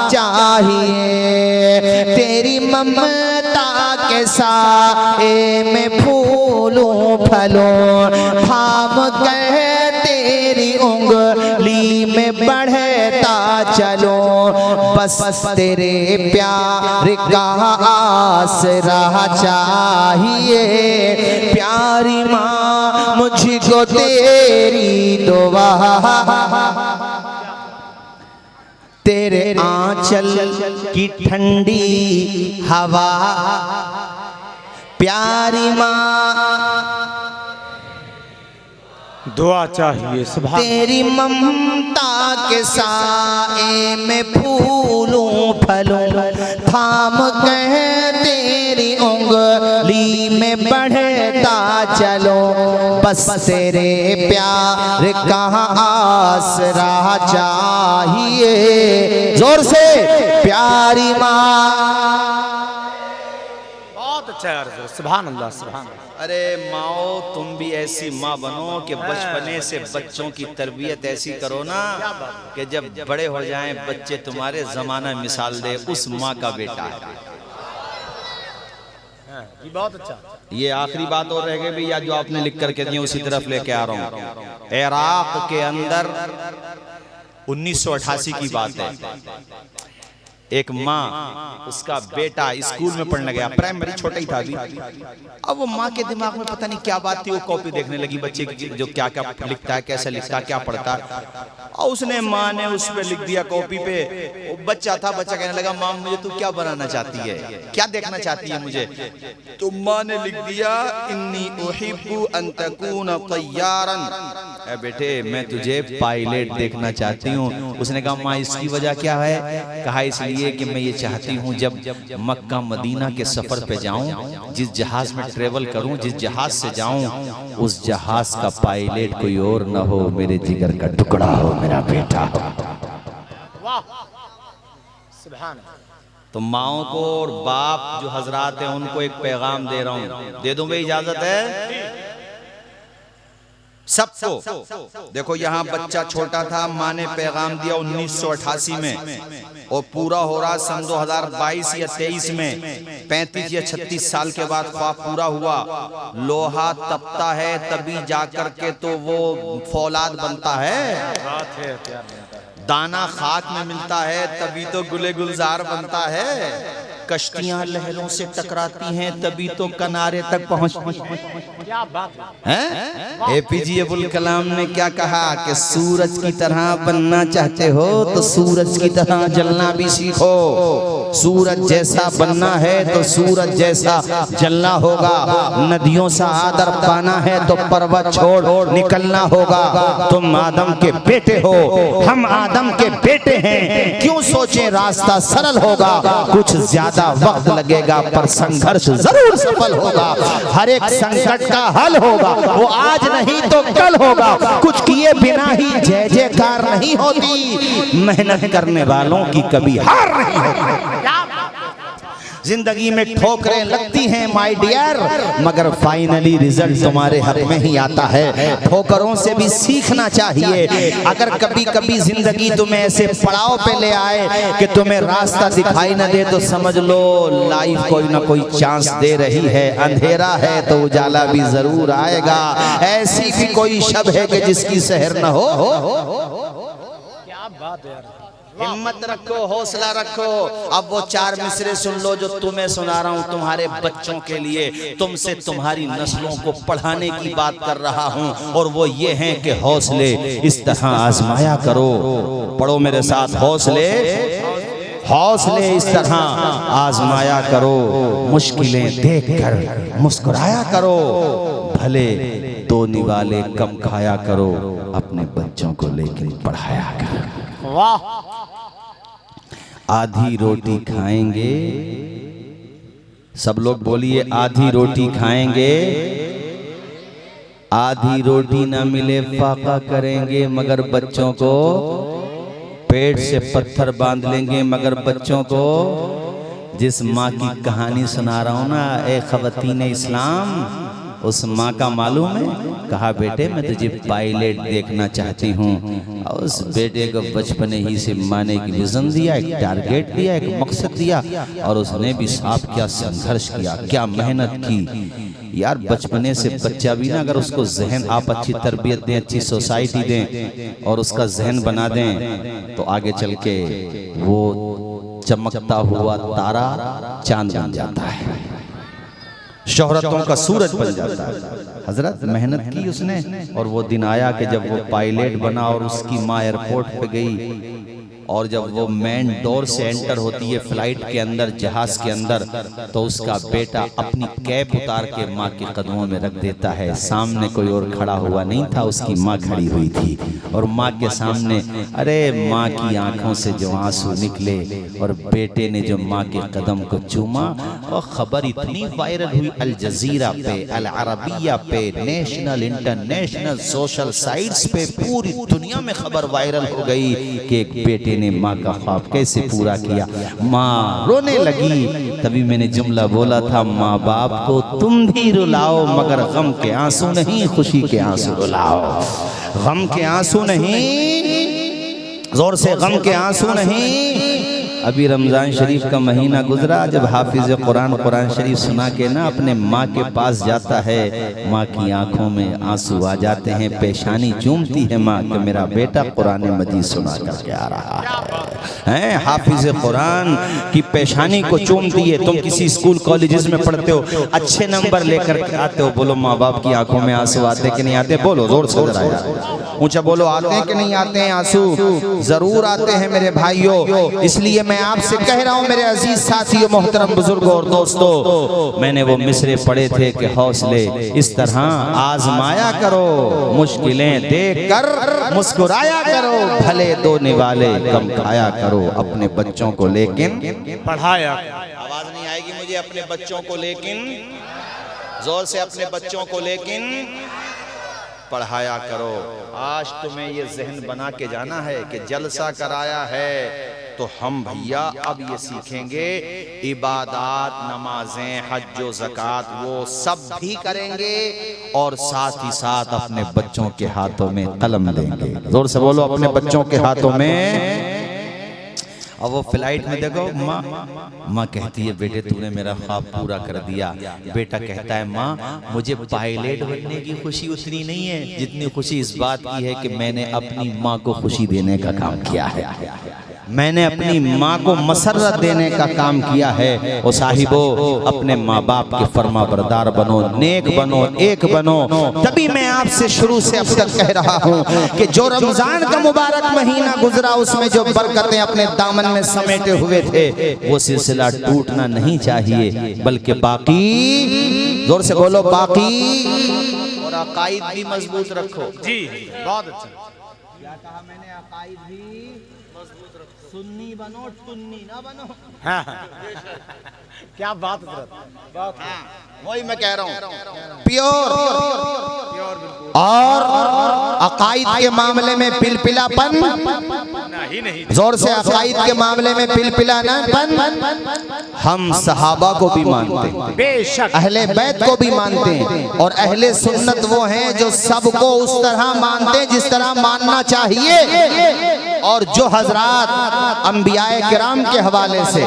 Speaker 1: चाहिए। तेरी ममता के साए में फूलों फलों थाम कह तेरी उंगली में बढ़ता चलो। बस तेरे प्यार का आसरा चाहिए। प्यारी माँ मुझको तेरी दुआ। तेरे आंचल की ठंडी हवा। प्यारी माँ
Speaker 2: दुआ चाहिए। सुभान।
Speaker 1: तेरी ममता के साए में फूलों फलों थाम कह तेरी उंगली में बढ़ता चलो। बस तेरे प्यार का आसरा चाहिए। जोर से, प्यारी माँ।
Speaker 2: बहुत अच्छा है। सुभान अल्लाह, सुभान अल्लाह।
Speaker 1: अरे माओ तुम भी ऐसी माँ बनो कि बचपने से बच्चों की तरबियत ऐसी करो ना कि जब बड़े हो जाएं बच्चे तुम्हारे जमाना मिसाल दे। उस माँ का बेटा है
Speaker 2: ये। बहुत अच्छा।
Speaker 1: ये आखिरी बात और रह गई भैया जो आपने लिख करके दिए, उसी तरफ लेके आ रहा हूँ। इराक के अंदर 1988 की बात है। एक माँ, उसका बेटा स्कूल में पढ़ने गया, प्राइमरी, छोटा ही था अभी। अब वो माँ के दिमाग में पता नहीं क्या बात थी, वो कॉपी देखने लगी बच्चे की जो क्या क्या लिखता है, कैसे लिखता है, क्या पढ़ता है। और उसने, माँ ने उस पे लिख दिया कॉपी पे। वो बच्चा था, बच्चा कहने लगा माँ मुझे तू क्या बनाना चाहती है, क्या देखना चाहती है मुझे। तो माँ ने लिख दिया इन्नी उहिब्बु अन तकूना तय्यारन, ए बेटे मैं तुझे पायलट देखना चाहती हूँ। उसने कहा माँ इसकी वजह क्या है? कहा इसलिए कि मैं ये चाहती हूँ जब मक्का मदीना के सफर पे जाऊं, जिस जहाज में ट्रेवल करूं, जिस जहाज से जाऊं, उस जहाज का पायलट कोई और ना हो, मेरे जिगर का टुकड़ा हो, मेरा बेटा हो।
Speaker 2: वाह सुभान।
Speaker 1: तो माओ को और बाप जो हजरात हैं उनको एक पैगाम दे रहा हूं, दे दूं भाई, इजाजत है सबको। देखो यहाँ बच्चा छोटा था, माँ ने पैगाम दिया 1988 में और पूरा हो रहा सन 2022 या 23 में, 35 या 36 साल के बाद ख्वाब पूरा हुआ। लोहा तपता है तभी जाकर के तो वो फौलाद बनता है, दाना खाक में मिलता है तभी तो गुले गुलजार बनता है, कश्तियां लहरों से टकराती हैं तभी तो किनारे तक पहुंचती
Speaker 2: क्या बात है।
Speaker 1: एपीजे अब्दुल कलाम ने क्या कहा कि सूरज की तरह बनना चाहते हो तो सूरज की तरह जलना भी सीखो। सूरज जैसा बनना है तो सूरज जैसा जलना होगा। नदियों सा आदर पाना है तो पर्वत छोड़ निकलना होगा। तुम आदम के बेटे हो, हम आदम के बेटे हैं, क्यों सोचें रास्ता सरल होगा। कुछ ज्यादा वक्त लगेगा पर संघर्ष जरूर सफल होगा। हर एक संकट का हल होगा, वो आज नहीं तो कल होगा। कुछ किए बिना ही जय जयकार नहीं होती, मेहनत करने वालों की कभी हार नहीं होती। जिंदगी में ठोकरें लगती हैं माय डियर, मगर फाइनली रिजल्ट तुम्हारे हक में ही आता है। ठोकरों से भी सीखना चाहिए। अगर कभी कभी जिंदगी तुम्हें ऐसे पड़ाव पे ले आए कि तुम्हें रास्ता दिखाई न दे तो समझ लो लाइफ कोई ना कोई चांस दे रही है। अंधेरा है तो उजाला भी जरूर आएगा। ऐसी भी कोई शब है कि जिसकी सहर न हो।
Speaker 2: क्या बात है यार।
Speaker 1: हिम्मत रखो, हौसला रखो। अब वो 4 मिसरे सुन लो जो तुम्हें सुना रहा हूँ तुम्हारे बच्चों के लिए, तुमसे तुम्हारी नस्लों को पढ़ाने की बात कर रहा हूँ। और वो ये हैं कि हौसले इस तरह आजमाया करो। पढ़ो मेरे साथ, हौसले हौसले इस तरह आजमाया करो। मुश्किलें देखकर मुस्कुराया करो। भले 2 निवाले कम खाया करो, अपने बच्चों को लेकर पढ़ाया करो।
Speaker 2: वाह।
Speaker 1: आधी रोटी खाएंगे, सब लोग बोलिए आधी रोटी खाएंगे। आधी रोटी ना मिले फाका करेंगे, मगर बच्चों को पेट से पत्थर बांध लेंगे। मगर बच्चों को जिस माँ की कहानी सुना रहा हूँ ना, ए खवातीन इस्लाम, उस माँ का मालूम है। कहा बेटे मैं तुझे पायलट देखना चाहती हूँ। और उस बेटे को बचपन ही से माँ ने एक विजन दिया, एक टारगेट दिया, एक मकसद दिया, और उसने भी साफ क्या संघर्ष किया, क्या मेहनत की। यार बचपने से बच्चा भी ना, अगर उसको जहन आप अच्छी तरबियत दें, अच्छी सोसाइटी दें और उसका जहन बना दें तो आगे चल के वो चमकता हुआ तारा चांद बन जाता है, शोहरतों का सूरज बन जाता है। हजरत मेहनत की उसने, और वो दिन आया कि जब वो पायलट बना और उसकी माँ एयरपोर्ट पे गई, और जब वो मेन डोर से एंटर होती है फ्लाइट के अंदर, जहाज के अंदर, तो उसका बेटा अपनी कैप उतार के माँ के कदमों में रख देता है। सामने कोई और खड़ा हुआ नहीं था, उसकी माँ खड़ी हुई थी। और माँ के सामने, अरे माँ की आंखों से जो आंसू निकले, और बेटे ने जो माँ के कदम को चूमा, और खबर इतनी वायरल हुई अल जजीरा पे, अल अरबिया पे, नेशनल इंटरनेशनल सोशल साइट्स पे, पूरी दुनिया में खबर वायरल हो गई कि एक बेटे ने माँ का ख्वाब कैसे पूरा किया। माँ रोने लगी। तभी मैंने जुमला बोला था, माँ बाप को तुम भी रुलाओ, मगर गम के आंसू नहीं, खुशी के आंसू रुलाओ। गम के आंसू नहीं, जोर से गम के आंसू नहीं। अभी रमजान शरीफ का महीना गुजरा, जब हाफिज कुरान शरीफ सुना के ना अपने माँ के पास जाता है, माँ की आंखों में आंसू आ जाते हैं, पेशानी चूमती है माँ कि मेरा बेटा कुरान मजीद सुना करके आ रहा है। हाफिज कुरान की पेशानी को चूमती है। तुम किसी स्कूल कॉलेजेस में पढ़ते हो, अच्छे नंबर लेकर के आते हो, बोलो माँ बाप की आंखों में आंसू आते कि नहीं आते? बोलो जोर से, ऊंचा बोलो, आते हैं कि नहीं आते हैं आंसू? जरूर आते हैं मेरे भाइयों। इसलिए मैं आपसे कह रहा हूँ मेरे अजीज साथियों, मोहतरम बुजुर्गों और दोस्तों, मैंने वो मिसरे पढ़े थे कि हौसले इस तरह आजमाया करो, मुश्किलें देख कर मुस्कुराया करो, भले दो निवाले कम खाया करो, अपने बच्चों को लेकिन
Speaker 2: पढ़ाया।
Speaker 1: आवाज नहीं आएगी मुझे, अपने बच्चों को लेकिन, जोर से, अपने बच्चों को लेकिन पढ़ाया करो। आज तुम्हें ये जहन बना के जाना है कि जलसा कराया है तो हम भैया अब ये सीखेंगे इबादत, नमाजें, हज व ज़कात वो सब भी करेंगे और साथ ही साथ अपने बच्चों के हाथों में कलम देंगे। जोर से बोलो, अपने बच्चों के हाथों में। अब वो फ्लाइट में देखो, माँ कहती है बेटे तूने मेरा ख्वाब पूरा कर दिया। बेटा कहता है माँ मुझे पायलट बनने की खुशी उतनी नहीं है जितनी खुशी इस बात की है कि मैंने अपनी माँ को खुशी देने का काम किया है, मैंने अपनी माँ को मसरत देने का काम किया है। और साहिबो, अपने माँ बाप के फर्मा बरदार बनो, नेक बनो, एक बनो। तभी मैं आपसे शुरू से अब तक कह रहा हूँ कि जो रमजान का मुबारक महीना गुजरा उसमें जो बरकतें अपने दामन में समेटे हुए थे वो सिलसिला टूटना नहीं चाहिए, बल्कि बाकी, जोर से बोलो, बाकी, और अकाईद भी मजबूत रखो।
Speaker 2: जी बहुत अच्छा।
Speaker 1: क्या कहा मैंने? अकाईद भी मजबूत रखो, सुन्नी बनो, टुन्नी ना बनो।
Speaker 2: हाँ। क्या बात बहुत,
Speaker 1: वही मैं कह रहा हूँ, प्योर और अकाईद के मामले में पिलपिलापन
Speaker 2: नहीं।
Speaker 1: जोर से, अकाईद के मामले में पिलपिलापन हम सहाबा को भी मानते हैं,
Speaker 2: बेशक
Speaker 1: अहले बैत को भी मानते हैं, और अहले सुन्नत वो हैं जो सबको उस तरह मानते हैं जिस तरह मानना चाहिए। और जो हजरात अंबियाए किराम के हवाले से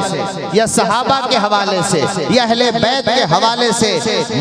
Speaker 1: या सहाबा के हवाले से या अहले बैत के हवाले से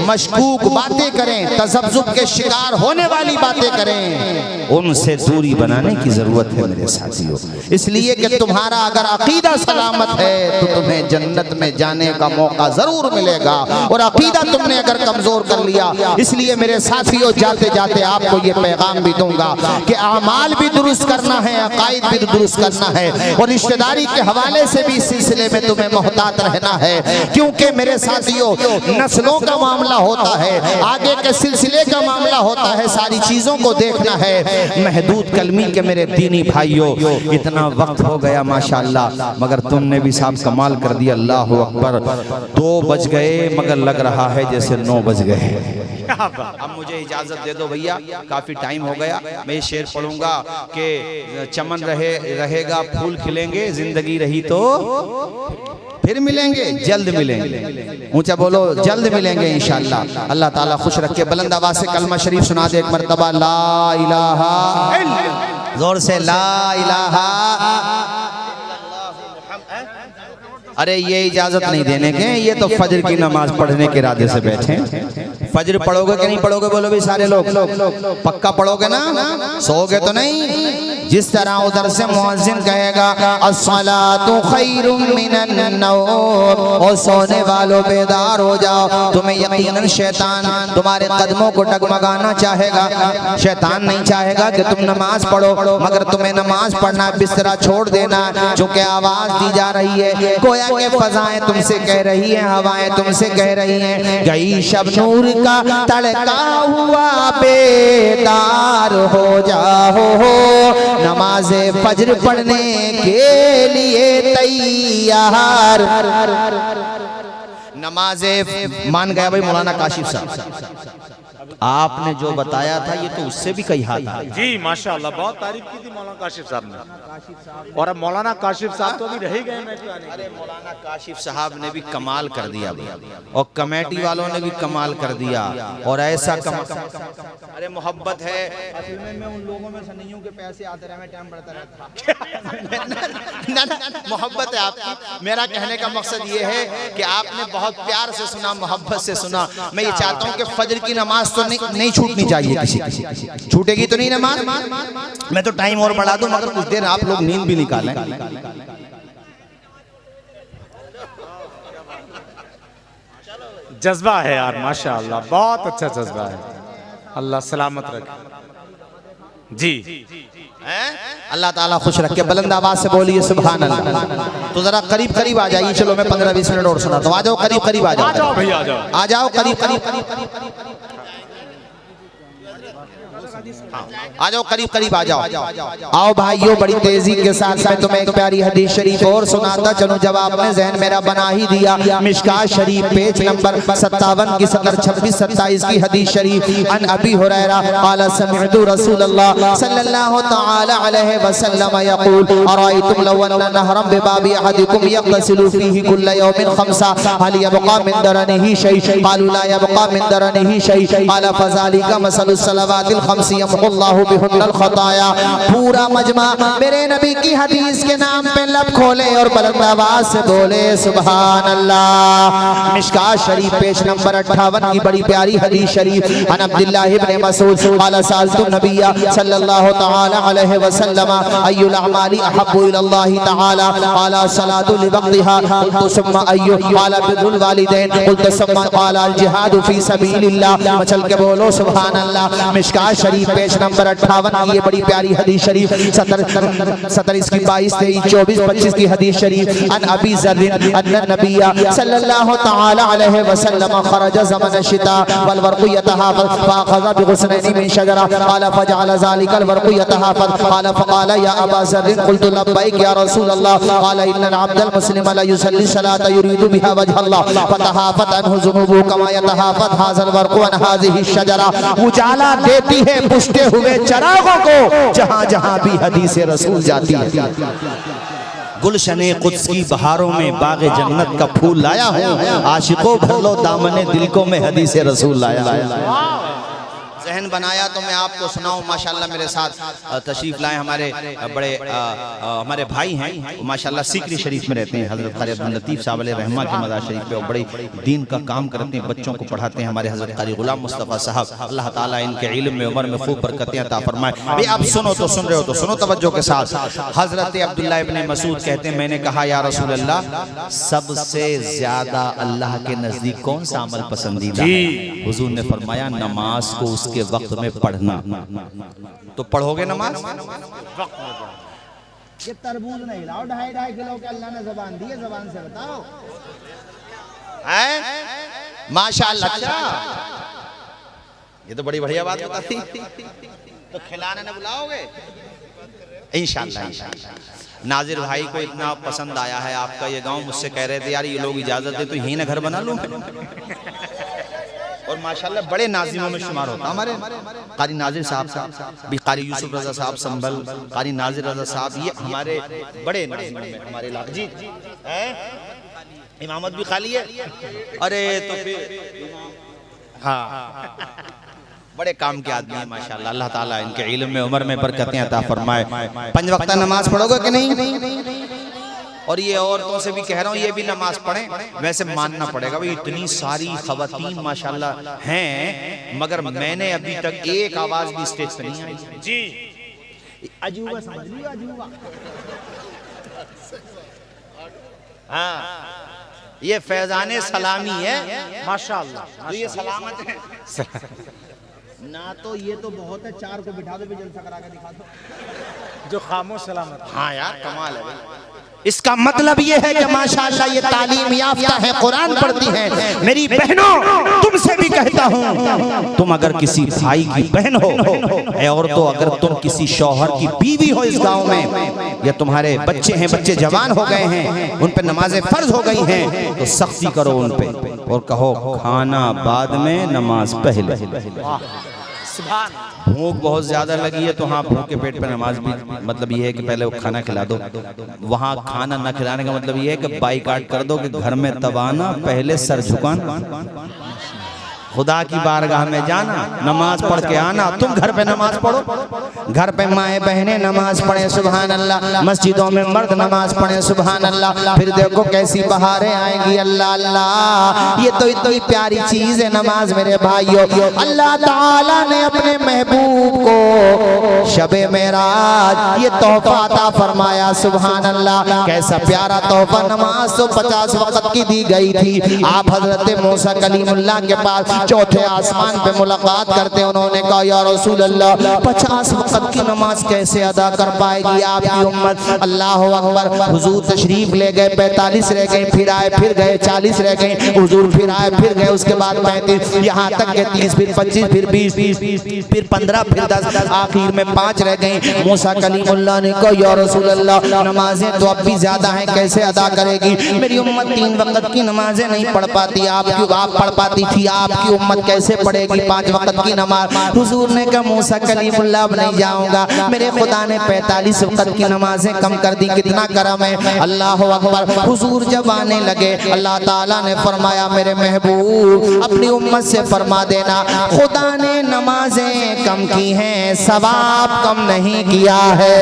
Speaker 1: मशकूक बातें करें, तज़ब्ज़ुब के शिकार होने वाली बातें करें, उनसे दूरी बनाने की जरूरत है मेरे साथियों। इसलिए कि तुम्हारा अगर अकीदा सलामत है तो तुम्हें जन्नत में जाने का मौका जरूर मिलेगा, और अकीदा तुमने अगर कमजोर कर लिया, इसलिए मेरे साथियों जाते जाते आपको ये पैगाम भी दूंगा कि अमाल भी दुरुस्त करना है, अकाईद भी दुरुस्त करना है, और रिश्तेदारी के हवाले से भी इस सिलसिले में तुम्हें मोहतात रहना है। क्योंकि मेरे साथियों नस्लों का मामला होता है, आगे के सिलसिले का मामला होता है, सारी चीजों को देखना है। महदूद कलमी के मेरे दीनी भाइयों, इतना वक्त हो गया माशाअल्लाह, मगर तुमने भी साहब कमाल कर दिया। अल्लाह अकबर, 2 बज गए मगर लग रहा है जैसे 9 बज गए। अब मुझे इजाजत दे दो भैया, काफी टाइम हो गया। मैं ये शेर पढ़ूंगा कि चमन रहेगा, फूल खिलेंगे, जिंदगी रही तो फिर मिलेंगे, जल्द मिलेंगे। ऊंचा बोलो, जल्द मिलेंगे इंशाअल्लाह। अल्लाह ताला खुश रखे। बुलंद आवाज से कलमा शरीफ सुना दे एक मर्तबा, ला इलाहा, जोर से ला इलाहा। अरे ये इजाजत नहीं देने के, ये तो फजर की नमाज पढ़ने के इरादे से बैठे। फजर पढ़ोगे कि नहीं पढ़ोगे? बोलो भी सारे लोग, पक्का पढ़ोगे ना? सोओगे तो नहीं? जिस तरह उधर से मुअज्जिन कहेगा अस्सलातु खैरुम मिनन नौम, और सोने वालों बेदार हो जाओ। तुम्हें यकीनन शैतान तुम्हारे कदमों को डगमगाना चाहेगा। शैतान नहीं चाहेगा कि तुम नमाज पढ़ो, मगर तुम्हें नमाज पढ़ना, बिस्तरा छोड़ देना। चूंकि आवाज दी जा रही है, गोया के फजाएं तुमसे कह रही हैं, हवाएं तुमसे कह रही हैं, गई शब नूर का तड़का हुआ बेदार हो जाओ, नमाज़े फज्र पढ़ने के लिए तैयार। नमाज़े मान गया भाई मौलाना काशिफ साहब, आपने जो बताया था ये तो उससे भी कही हाथ था।
Speaker 2: जी माशाअल्लाह, बहुत तारीफ की थी मौलाना काशिफ साहब ने, और अब मौलाना काशिफ साहब तो अभी रह गए मैच में आने।
Speaker 1: अरे मौलाना काशिफ साहब ने भी कमाल कर दिया और कमेटी वालों ने भी कमाल कर दिया, और ऐसा अरे मोहब्बत है। असल में मैं उन लोगों में से नहीं हूं कि पैसे आते रहे, टाइम बढ़ता रहता। ना मोहब्बत है आपकी। मेरा कहने का मकसद ये है कि आपने बहुत प्यार से सुना, मोहब्बत से सुना। मैं ये चाहता हूँ कि फजर की नमाज तो नहीं छूटनी चाहिए किसी। छूटेगी तो नहीं नमाज। मैं तो टाइम और बढ़ा दूं, मगर कुछ देर आप लोग नींद भी निकालें।
Speaker 2: जज्बा है यार माशाअल्लाह, बहुत अच्छा जज्बा है। अल्लाह सलामत रखे। जी
Speaker 1: हैं? अल्लाह ताला खुश रखे। बुलंद आवाज से बोलिए सुभान अल्लाह। तो जरा करीब करीब आ जाइए। चलो मैं 15-20 मिनट और सुनाता हूँ। आ जाओ करीब करीब आ जाओ
Speaker 2: भैया आ जाओ।
Speaker 1: आ जाओ करीब करीब आ जाओ करीब करीब आ जाओ। आओ भाइयों, बड़ी तेजी के साथ मैं तुम्हें एक प्यारी हदीस शरीफ और सुनाता चलूं। जब आपने ज़हन मेरा बना ही दिया, मिशकात शरीफ पेज नंबर 57 की सतर 26-27 की हदीस शरीफ। अन अबी हुरैरा क़ाल समिअतु रसूलल्लाह सल्लल्लाहु तआला अलैहि वसल्लम यक़ूल अरायतुम लव अन्ना नहरम बिबाबि अहदिकुम यग़तसिलु फीहि कुल्ल यौमिन खम्सा हल यबक़ा मिन दरनिही शै? क़ालू ला यबक़ा मिन दरनिही शै। क़ाल फ़ज़ालिका मसलुस सलवातिल खम्सी यमहुल्लाहु बिहुन्नल खताया। पूरा मजमा मेरे नबी की हदीस के नाम पे लब खोले और बुलंद आवाज से बोले सुभान अल्लाह। मिशकात शरीफ पेज नंबर 58 की बड़ी प्यारी हदीस शरीफ। अन अब्दुल्लाह इब्न मसूद क़ाल सअलतु नबिय्या सल्लल्लाहु तआला अलैहि वसल्लम अय्युल अमाली अहब्बु इलल्लाहि तआला? क़ाल सलातु लिवक्तिहा। क़ुल्तु सुम्मा अय्यु? क़ाल बिरुल वालिदैन। क़ुल्तु सुम्मा? क़ाल अल जिहादु फी सबीलिल्लाह। मचल के बोलो सुभान अल्लाह। मिशकात शरीफ पेज नंबर 58 की ये बड़ी प्यारी हदीस शरीफ। 17 की 22, 23, 24, 25 की हदीस शरीफ। अन अबी ज़र्र अन्न नबिय्या सल्लल्लाहु तआला अलैहि वसल्लम खरज ज़मन शिता वल वर्क़ु यतहाफ़ज़ फ़अख़ज़ बिग़ुस्नैनि मिन शजरा क़ाल फ़जअल ज़ालिकल वर्क़ु यतहाफ़ज़ क़ाल फ़क़ाल या अबा ज़र्र क़ुल्तु लब्बैक या रसूलल्लाह क़ाल इन्नल अब्दल मुस्लिम ला युसल्ली सलात युरीदु बिहा वजहल्लाह फ़तहाफ़त अन्हु ज़ुनूबुहु कमा यतहाफ़त हाज़ल वर्क़ु अन हाज़िहि शजरा। उजाला देती है बुझते हुए चरागों को जहां जहां भी हदीस रसूल जाती है। गुलशने कुद्स की बहारों में बाग़े जन्नत का फूल लाया हूँ। आशिकों भर लो दामने दिल को मैं हदीस रसूल लाया। जहन बनाया तो मैं आपको सुनाऊं। माशाल्लाह मेरे साथ तशरीफ लाए हमारे बड़े हमारे भाई हैं, माशाल्लाह सीकरी शरीफ में रहते हैं। हज़रत क़ारी अब्दुल लतीफ़ साहब अलैहि रहमा के मज़ार शरीफ पे बड़े दीन का काम करते हैं, बच्चों को पढ़ाते हैं। हमारे हज़रत क़ारी ग़ुलाम मुस्तफ़ा साहब, अल्लाह ताला इनके इल्म में उम्र में खूब बरकतें अता फरमाए। भाई आप सुनो तो सुन रहे हो तो सुनो तवज्जो के साथ। हज़रत अब्दुल्लाह इब्न मसूद कहते हैं मैंने कहा या रसूल अल्लाह, सबसे ज़्यादा अल्लाह के नज़दीक कौन सा अमल पसंदीदा है? हुज़ूर ने फरमाया नमाज को उसके वक्त में पढ़ना। तो पढ़ोगे नमाज?
Speaker 3: ये तरबूज नहीं लाओ 2.5 किलो के अल्लाह ने ज़बान दी है, ज़बान से बताओ।
Speaker 1: माशाअल्लाह। अच्छा, ये तो बड़ी बढ़िया बात बताती। तो खिलाने न बुलाओगे? इंशाअल्लाह इंशाअल्लाह। नाजिर भाई को इतना पसंद आया है आपका ये गांव, मुझसे कह रहे थे यार ये लोग इजाजत दे तो यहीं ना घर बना लूं। और माशाल्लाह बड़े नाजिमों में शुमार होता हमारे क़ारी नाजिर साहब भी, क़ारी यूसुफ रज़ा साहब संभल, क़ारी नाजिर रज़ा साहब, ये हमारे बड़े नाजिमों में हमारे इलाके। जी इमामत भी खाली है। अरे तो फिर हाँ, बड़े काम के आदमी है माशाल्लाह। अल्लाह ताला इनके इल्म में उम्र में बरकतें अता फरमाए। 5 वक्त नमाज पढ़ोगे कि नहीं? और ये औरतों से भी कह रहा हूँ ये भी नमाज पढ़ें। वैसे मानना पड़ेगा भाई इतनी सारी खवातीन माशाल्लाह हैं, मगर मैंने अभी तक एक आवाज भी स्टेज पे नहीं आई। जी
Speaker 3: अजूबा समझ लियो, अजूबा।
Speaker 1: हाँ, ये फैजाने सलामी है
Speaker 2: माशाअल्लाह।
Speaker 1: तो ये सलामत है
Speaker 3: ना तो ये तो बहुत है, 4 को बिठा दो भी जलसा करा के दिखा दो
Speaker 2: जो खामोश सलामत।
Speaker 1: हाँ यार कमाल है भाई। इसका मतलब ये है कि माशाअल्लाह ये तालीम याफ्ता है, कुरान पढ़ती है। मेरी बहनों तुमसे भी कहता हूँ, तुम अगर किसी भाई की बहन हो और तो अगर तुम किसी शौहर की बीवी हो इस गांव में, या तुम्हारे बच्चे हैं, बच्चे जवान हो गए हैं, उन पे नमाजें फर्ज हो गई हैं, तो सख्ती करो उन पे और कहो खाना बाद में नमाज पहले। भूख बहुत ज्यादा लगी है तो हाँ भूख के पेट पे नमाज भी मतलब ये है कि पहले वो खाना खिला दो। वहाँ खाना न खिलाने का मतलब ये है कि बाइकाट कर दो कि घर में तबाना पहले सर झुकाना, खुदा की बारगाह में जाना, नमाज पढ़ के आना। तुम घर पे नमाज पढ़ो, घर पे माए बहनें नमाज पढ़े सुभान अल्लाह, मस्जिदों में मर्द नमाज पढ़े सुभान अल्लाह। फिर देखो कैसी बहारें आएंगी। अल्लाह अल्लाह, ये तो इतनी प्यारी चीज है नमाज मेरे भाइयों। अल्लाह ताला ने अपने महबूब को शबे मेराज ये तोहफा अता फरमाया सुभान अल्लाह। कैसा प्यारा तोहफा, नमाज तो 50 वक्त की दी गई थी। आप हजरत मूसा कलीमुल्लाह के पास
Speaker 3: चौथे आसमान पे मुलाकात करते। उन्होंने कहा या रसूल अल्लाह 50 वक्त की नमाज कैसे अदा कर पाएगी आपकी उम्मत? अल्लाह अकबर। हुजूर तशरीफ ले गए, 45 रह गए, फिर आए, फिर गए, 40 रह गए, हुजूर फिर आए, फिर गए, उसके बाद 35, यहाँ तक के 30, फिर 25, फिर 20, फिर 15, फिर 10, आखिर में 5 रह गए। मूसा कलीमुल्लाह ने कहा या रसूल अल्लाह नमाजें तो अब भी ज्यादा हैं, कैसे अदा करेगी? मेरी उम्मत 3 वक्त की नमाजें नहीं पढ़ पाती, आप पढ़ पाती थी, आपकी उम्मत कैसे पढ़ेगी 5 वक्त की नमाज? हुजूर ने कहा मूसा कलीमुल्लाह अब नहीं जाऊंगा, मेरे खुदा ने 45 वक्त की नमाजें कम कर दी, कितना करम है। अल्लाह अकबर। हुजूर जब आने लगे अल्लाह ताला ने फरमाया मेरे महबूब अपनी उम्मत से फरमा देना खुदा ने नमाजें कम की हैं, सवाब कम नहीं किया है।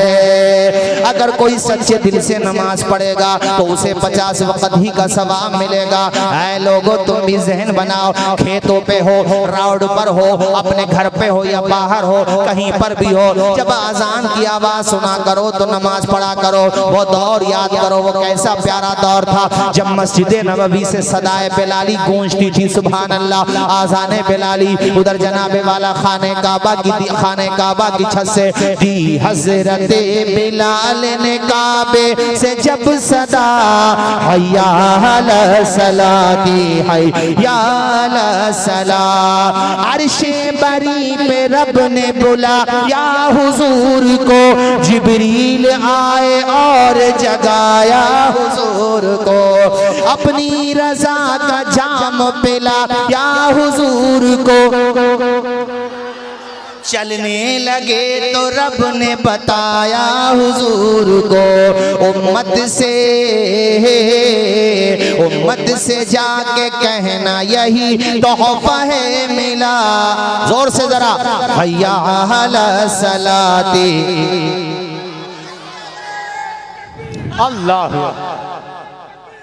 Speaker 3: अगर कोई सच्चे दिल से नमाज पढ़ेगा तो उसे 50 वक्त ही का सवाब मिलेगा। ऐ लोगों तुम भी ज़हन बनाओ, खेतों पे हो, रोड पर हो, अपने घर पे हो या बाहर हो, कहीं पर भी हो, जब अजान की आवाज़ सुना करो तो नमाज पढ़ा करो। वो दौर याद करो, वो कैसा प्यारा दौर था जब मस्जिद नबवी से सदाए बिलाली गूंजती थी। सुभान अल्लाह। आज़ाने बिलाली उधर जनाबे वाला खाने काबा की छत से दी हजरत बिलाल ने काबे से जब सदा हय्या अला सलाती हय्या अला सला, अर्शे बरी पे रब ने बुला या हुजूर को, जिब्रील आए और जगाया हुजूर को, अपनी रजा का जाम पिला या हुजूर को। चलने लगे तो रब ने बताया हुजूर को, उम्मत से जाके कहना यही तोहफा है मिला। जोर से जरा हय्या अला सलाती।
Speaker 2: अल्लाह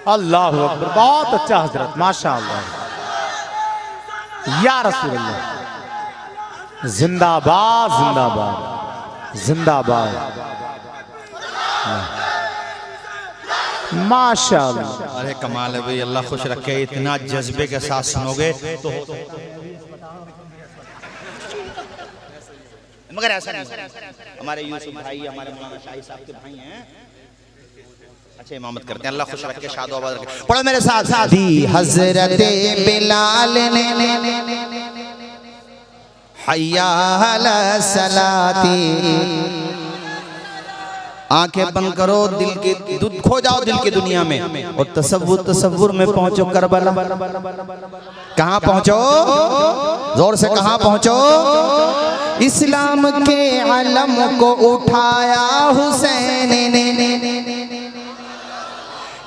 Speaker 2: अल्लाह अकबर। बहुत अच्छा हजरत, माशाअल्लाह। या रसूल अल्लाह जिंदाबाद जिंदाबाद जिंदाबाद। माशाअल्लाह।
Speaker 1: अरे कमाल है भाई, अल्लाह खुश रखे। इतना जज्बे के साथ सुनोगे तो मगर ऐसा नहीं। हमारे यूसुफ भाई, हमारे मौलाना शाही साहब के भाई हैं, अच्छे इमामत करते हैं। अल्लाह खुश रखे, शाद आबाद रखे। पढ़ो मेरे साथ। दी हजरत बिलाल ने हय्या अला सलाती। आंखें बंद करो, दिल के खो जाओ दिल की दुनिया में और तसव्वुर में पहुंचो करबला। कहां पहुंचो? जोर से कहां पहुंचो? इस्लाम के अलम को उठाया हुसैन ने,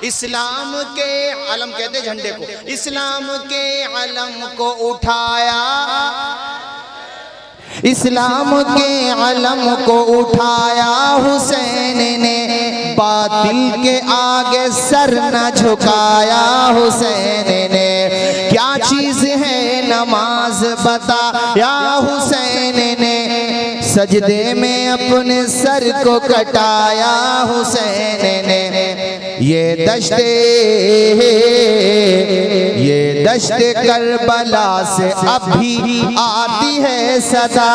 Speaker 1: इस्लाम के अलम कहते झंडे को, इस्लाम के अलम को उठाया, इस्लाम के अलम को उठाया हुसैन ने, बातिल के आगे सर न झुकाया हुसैन ने। क्या चीज है नमाज बताया हुसैन ने, सजदे में अपने सर को कटाया हुसैन ने। ये दश्ते करबला से अब भी आती है सदा।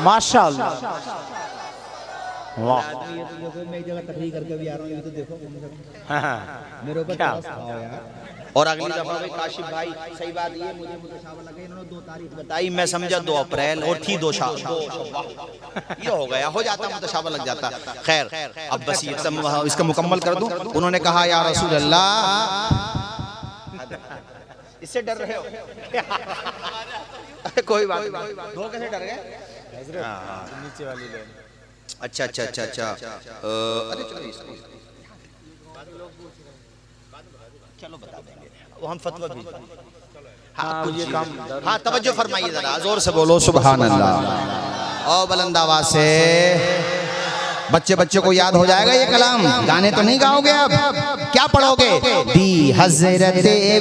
Speaker 2: माशाअल्लाह। वाह।
Speaker 3: मैं एक जगह तकरीर करके भी आ रहा हूँ, ये तो देखो मेरे ऊपर
Speaker 2: क्या?
Speaker 1: और अगली दफा भाई काशिफ भाई, सही बात ये मुझे मुतशाबह लगे, इन्होंने 2 तारीख बताई, मैं समझा 2 अप्रैल और थी 2 ये हो गया, हो जाता मुतशाबह लग जाता। खैर अब बस ये इसका मुकम्मल कर दूं। उन्होंने कहा या रसूल अल्लाह, इससे डर रहे हो? कोई बात नहीं, 2 कैसे डर गए?
Speaker 2: नीचे वाली ले।
Speaker 1: अच्छा अच्छा अच्छा अच्छा। अरे चलो बता देंगे, वो हम फतवा भी। हाँ कुछ काम। हाँ तवज्जो फरमाइए जरा, जोर से बोलो सुभान अल्लाह। और बुलंद आवाज से बच्चे को याद हो जाएगा ये कलाम। गाने तो नहीं गाओगे, अब क्या पढ़ोगे? दी हजरत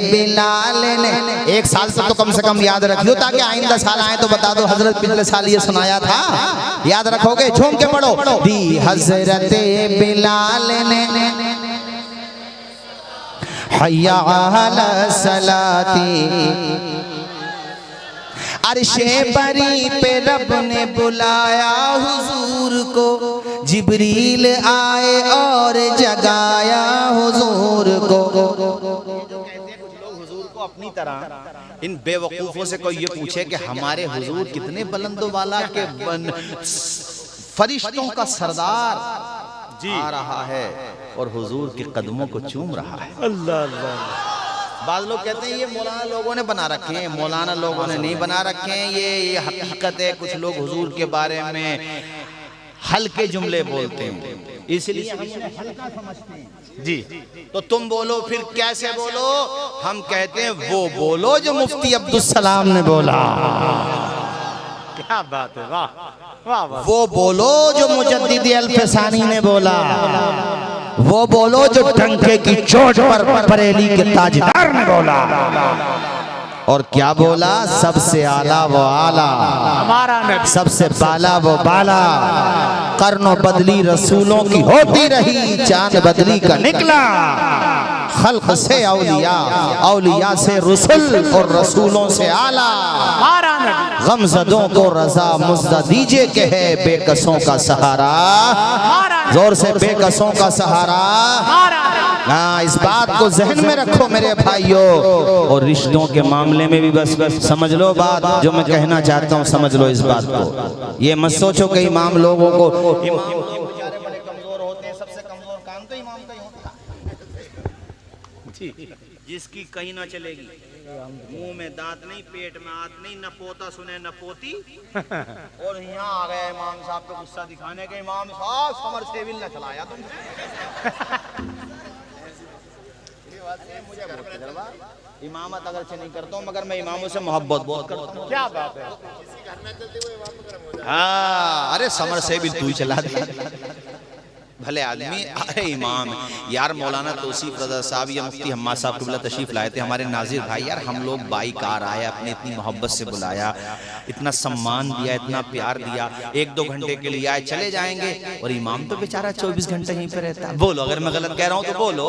Speaker 1: बिलाल ने। 1 साल से तो कम से कम याद रख लो, ताकि आइंदा साल आए तो बता दो हजरत पिछले साल ये सुनाया था। याद रखोगे? झूम के पढ़ो। दी हजरत बिलाल ने
Speaker 3: हय्या अला सलाती। अर्शे बरी पे रब ने बुलाया हुजूर को, जिब्रील आए और जगाया हुजूर को।
Speaker 1: अपनी तरह इन बेवकूफों से कोई ये पूछे कि हमारे हुजूर कितने बुलंदो वाला के फरिश्तों का सरदार जी आ रहा है और हुजूर के कदमों को चूम रहा है। अल्लाह अल्लाह। बाद लोग कहते हैं ये मौलाना लोगों ने बना रखे हैं, मौलाना लोगों ने नहीं बना रखे हैं, ये हकीकत है। कुछ लोग हुजूर के बारे में हल्के जुमले बोलते हैं, इसलिए हम उन्हें हल्का समझते हैं जी। तो तुम बोलो फिर कैसे बोलो? हम कहते हैं वो बोलो जो मुफ्ती अब्दुल सलाम ने बोला।
Speaker 2: क्या बात है, वाह वाह वाह।
Speaker 3: वो बोलो जो मुजद्दिद अल-फसानी ने बोला। वो बोलो जो डंके की चोट पर बरेली के ताजदार ने बोला। और क्या बोला? सबसे आला वो आला,
Speaker 2: हमारा नबी
Speaker 3: सबसे बाला वो बाला। कर्नो बदली रसूलों की होती रही, चांद बदली का निकला। खल्क से औलिया, औलिया से रसूल और रसूलों से आला। गमज़दों को रजा मुज़्ज़ा दीजिए के है बेकसों का सहारा। जोर से, बेकसों का सहारा। हाँ, इस बात को जहन में रखो मेरे भाइयों। और रिश्तों के मामले में भी बस समझ लो बात जो मैं कहना चाहता हूँ, समझ लो इस बात को। ये मत सोचो कि इमाम लोगों को, इमाम बेचारे बड़े कमजोर होते हैं, सबसे कमजोर काम तो इमाम का ही होता है। जिसकी कहीं ना चलेगी, मुंह में दांत नहीं, पेट में हाथ नहीं, न पोता सुने न पोती। और यहाँ आ गए इमाम साहब को गुस्सा दिखाने के, इमाम साहब समरसेबिल न चलाया तुमने। मुझे घर में दरबार इमामत अगर से नहीं करता हूँ, मगर मैं इमामों से मोहब्बत बहुत करता हूँ।
Speaker 2: क्या बात है।
Speaker 3: हाँ, अरे समरसेबिल तू ही चला दे, भले आदमी। अरे इमाम यार, मौलाना तौसीफ रज़ा साहब या मुफ्ती हम्माद साहब क़िबला तशरीफ लाए थे, हमारे नाजिर भाई। यार हम लोग बाई कार आए, अपने इतनी मोहब्बत से बुलाया, इतना सम्मान दिया, इतना प्यार दिया। 1-2 घंटे के लिए आए, चले जाएंगे। और इमाम तो बेचारा 24 घंटे यहीं पे रहता है। बोलो अगर मैं गलत कह रहा हूँ तो बोलो।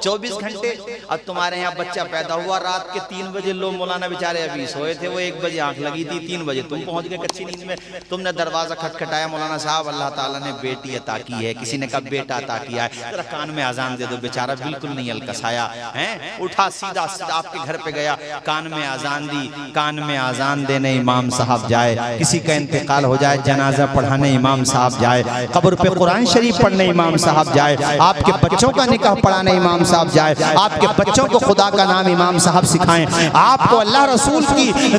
Speaker 3: 24 घंटे। अब तुम्हारे यहाँ बच्चा पैदा हुआ रात के 3 बजे, लोग मौलाना बेचारे अभी सोए थे, वो 1 बजे आंख लगी थी, 3 बजे तुम पहुंच गए कच्ची नींद में। तुमने दरवाजा खटखटाया, मौलाना साहब अल्लाह ताला ने बेटी अता की है, किसी ने कहा बेटा अता किया है, जरा कान में अजान दे दो। बेचारा बिल्कुल नहीं अलकसाया है, उठा सीधा आपके घर पे गया, कान में अजान दी। कान में अजान देने इमाम साहब जाए, किसी का इंतकाल हो जाए, जनाजा पढ़ाने इमाम साहब जाए, कब्र पे कुरान शरीफ पढ़ने इमाम साहब जाए, आपके बच्चों का निकाह पढ़ाने इमाम साहब जाए, आपके बच्चों को खुदा का नाम इमाम साहब सिखाएं, आपको अल्लाह रसूल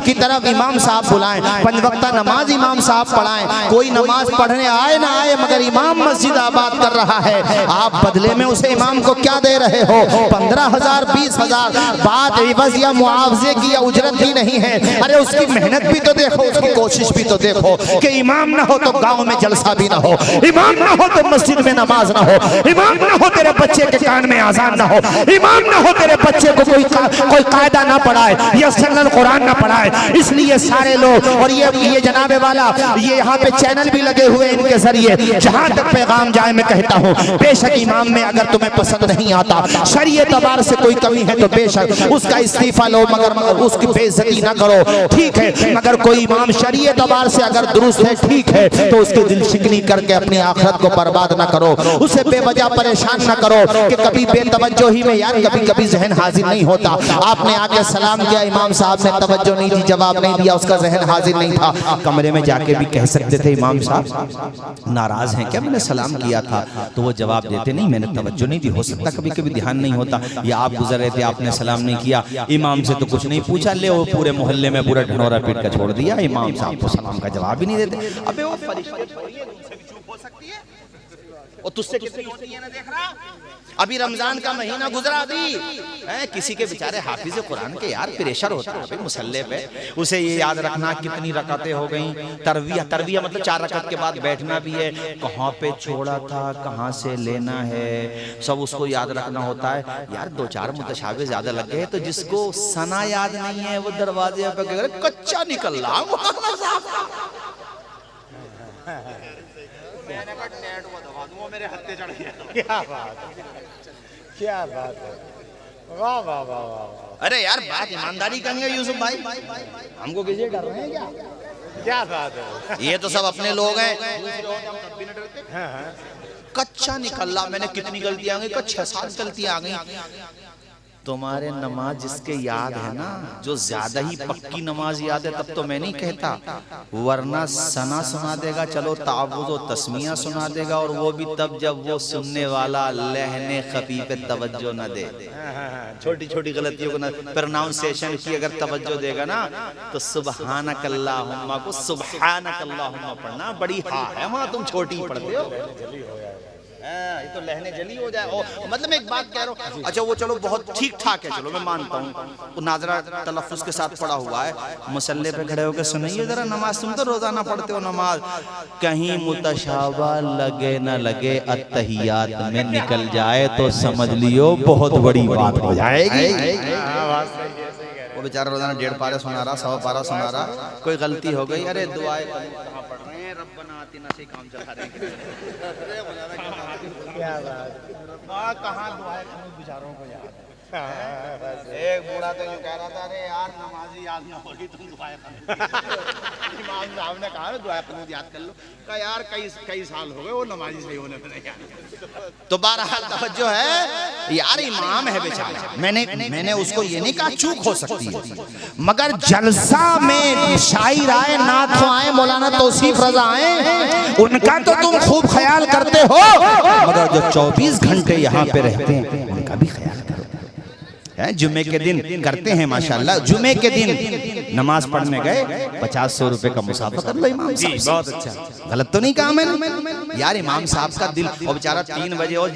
Speaker 3: की तरफ इमाम साहब बुलाएं, 5 वक्ता नमाज इमाम साहब पढ़ाएं। कोई नमाज पढ़ने आए ना आए, मगर इमाम मस्जिद आबाद कर रहा है, आप बदले में उसे इमाम को क्या दे रहे हो? 15,000 20,000। बात एवज या मुआवजे की या उजरत ही नहीं है। अरे उसकी मेहनत भी तो देखो, उसकी कोशिश भी तो देखो कि इमाम ना हो तो गांव में जलसा भी ना हो, इमाम ना हो तो मस्जिद में नमाज ना हो, इमाम ना हो तेरे बच्चे के कान में आजान ना हो, इमाम ना हो तेरे बच्चे को कोई कायदा ना पढ़ाए या सल्लल कुरान ना पढ़ाए। इसलिए सारे लोग, और ये जनाबे वाला, ये यहाँ पे चैनल भी लगे हुए इनके जरिए, जहाँ तक पैगाम जाए मैं कहता हूँ, बेशक इमाम में अगर तुम्हें पसंद नहीं आता, शरीयत तबार से कोई कमी है तो बेशक उसका इस्तीफा लो, मगर उसकी बेइज्जती ना करो, ठीक है। मगर कोई इमाम शरीयत तबार से अगर दुरुस्त है, ठीक है, तो उसकी दिल शिकनी करके अपनी आखिरत को बर्बाद ना करो, उसे बेवजह परेशान ना करो कि कभी बेतवज्जो ही में यार कभी कभी जहन हाजिर नहीं होता। आपने आके सलाम किया, इमाम साहब ने तवज्जो नहीं दी, जवाब नहीं दिया, उसका जहन हाजिर नहीं था। कमरे में जाके भी कह सकते थे इमाम साहब नाराज हैं क्या, मैंने सलाम किया था, तो वो जवाब देते नहीं मैंने तवज्जो नहीं दी। हो सकता कभी कभी ध्यान नहीं होता, या आप गुजर रहे थे आपने सलाम नहीं किया, इमाम से तो कुछ नहीं पूछा, ले वो पूरे मोहल्ले में पूरा ढनोरा पीट कर छोड़ दिया, इमाम साहब को सलाम का जवाब ही नहीं देते। अबे वो फरिश्ते चुप हो सकती है, और तुझसे कितनी होती है ना, देख रहा अभी रमजान का महीना गुजरा भी है, किसी के बेचारे हाफिज कुरान के यार प्रेशर होता है मुसल्ले पे, उसे ये याद रखना कितनी रकातें हो गई, तरविया मतलब 4 रकात के बाद बैठना भी है, कहाँ पे छोड़ा था, कहाँ से लेना है, सब उसको याद रखना होता है। यार 2-4 मुतशाबे ज्यादा लग गए, तो जिसको सना याद नहीं है वो दरवाजे पे कच्चा निकल रहा। मैंने कहा नेट वो दबा दूं, वो मेरे हत्थे चढ़ गया।
Speaker 2: क्या बात है, क्या बात है, वाह वाह वाह वाह,
Speaker 1: अरे यार बात ईमानदारी करेंगे यूसुफ भाई, हमको किसी डर रहे हैं क्या?
Speaker 2: क्या बात है।
Speaker 1: ये तो सब अपने लोग हैं।
Speaker 2: हाँ,
Speaker 1: कच्चा निकला, मैंने कितनी गलतियां आ गई, 6-7 गलतियां आ गई। तुम्हारे नमाज जिसके याद है ना, जो ज्यादा ही पक्की नमाज याद है, तब तो मैं नहीं कहता, वरना सना सुना देगा, चलो तावुज़ और तस्मिया सुना देगा, और वो भी तब जब वो सुनने वाला लहने खफी पे तवज्जो न दे, छोटी छोटी गलतियों को न, प्रोनाउंसिएशन की अगर तवज्जो देगा ना, तो सुबहानक अल्लाहुम्मा को सुबहानक अल्लाहुम्मा पढ़ना बड़ी हा है, वहां तुम छोटी पढ़ते हो। ये तो लहने जली हो जाए। ओ, मतलब मैं एक बात कह रहा हूँ, अच्छा वो चलो बहुत ठीक ठाक है, चलो मैं मानता हूँ, नाजरा तलफ्फुज़ के साथ पढ़ा हुआ है, मुसल्ले पे खड़े होकर सुनिए जरा नमाज, तुम तो रोजाना पढ़ते हो नमाज, कहीं मुतशाबा लगे न लगे अत्तहियात में निकल जाए तो समझ लियो बहुत बड़ी बात हो जाएगी। वो बेचारा रोजाना 1.5 पारा सुना रहा, 100 पारा सुना रहा, कोई गलती हो गई, अरे दुआएं कहाँ पढ़ रहे हैं, रब्बना आतिना से काम चला रहे हैं।
Speaker 2: क्या बात,
Speaker 1: कहाँ दुआएं करूं बेचारों को याद है। एक बूढ़ा तो यूं कह रहा था, अरे यार नमाजी याद ना हो रही, तुम दुआएं इमाम साहब ने कहा दुआएं करूं याद कर लो, कहा यार कई साल हो गए वो नमाजी सही होने में नहीं याद। तो बहरहाल तवज्जो है यार, इमाम है बेचारा, मैंने उसको ये नहीं कहा चूक हो सकती है, मगर जलसा में शायर आए, नात आए, मौलाना तौसीफ रजा आए, उनका तो तुम खूब ख्याल करते हो, मगर जो 24 घंटे यहाँ पे रहते हैं उनका भी ख्याल करो। जुमे के दिन करते हैं माशाल्लाह, जुमे के दिन नमाज पढ़ने गए, 50-100 रुपए का मुसाफा कर लो इमाम साहब, बहुत अच्छा, गलत तो नहीं कहा मैंने यार। इमाम साहब का दिल, और बेचारा 3 बजे, और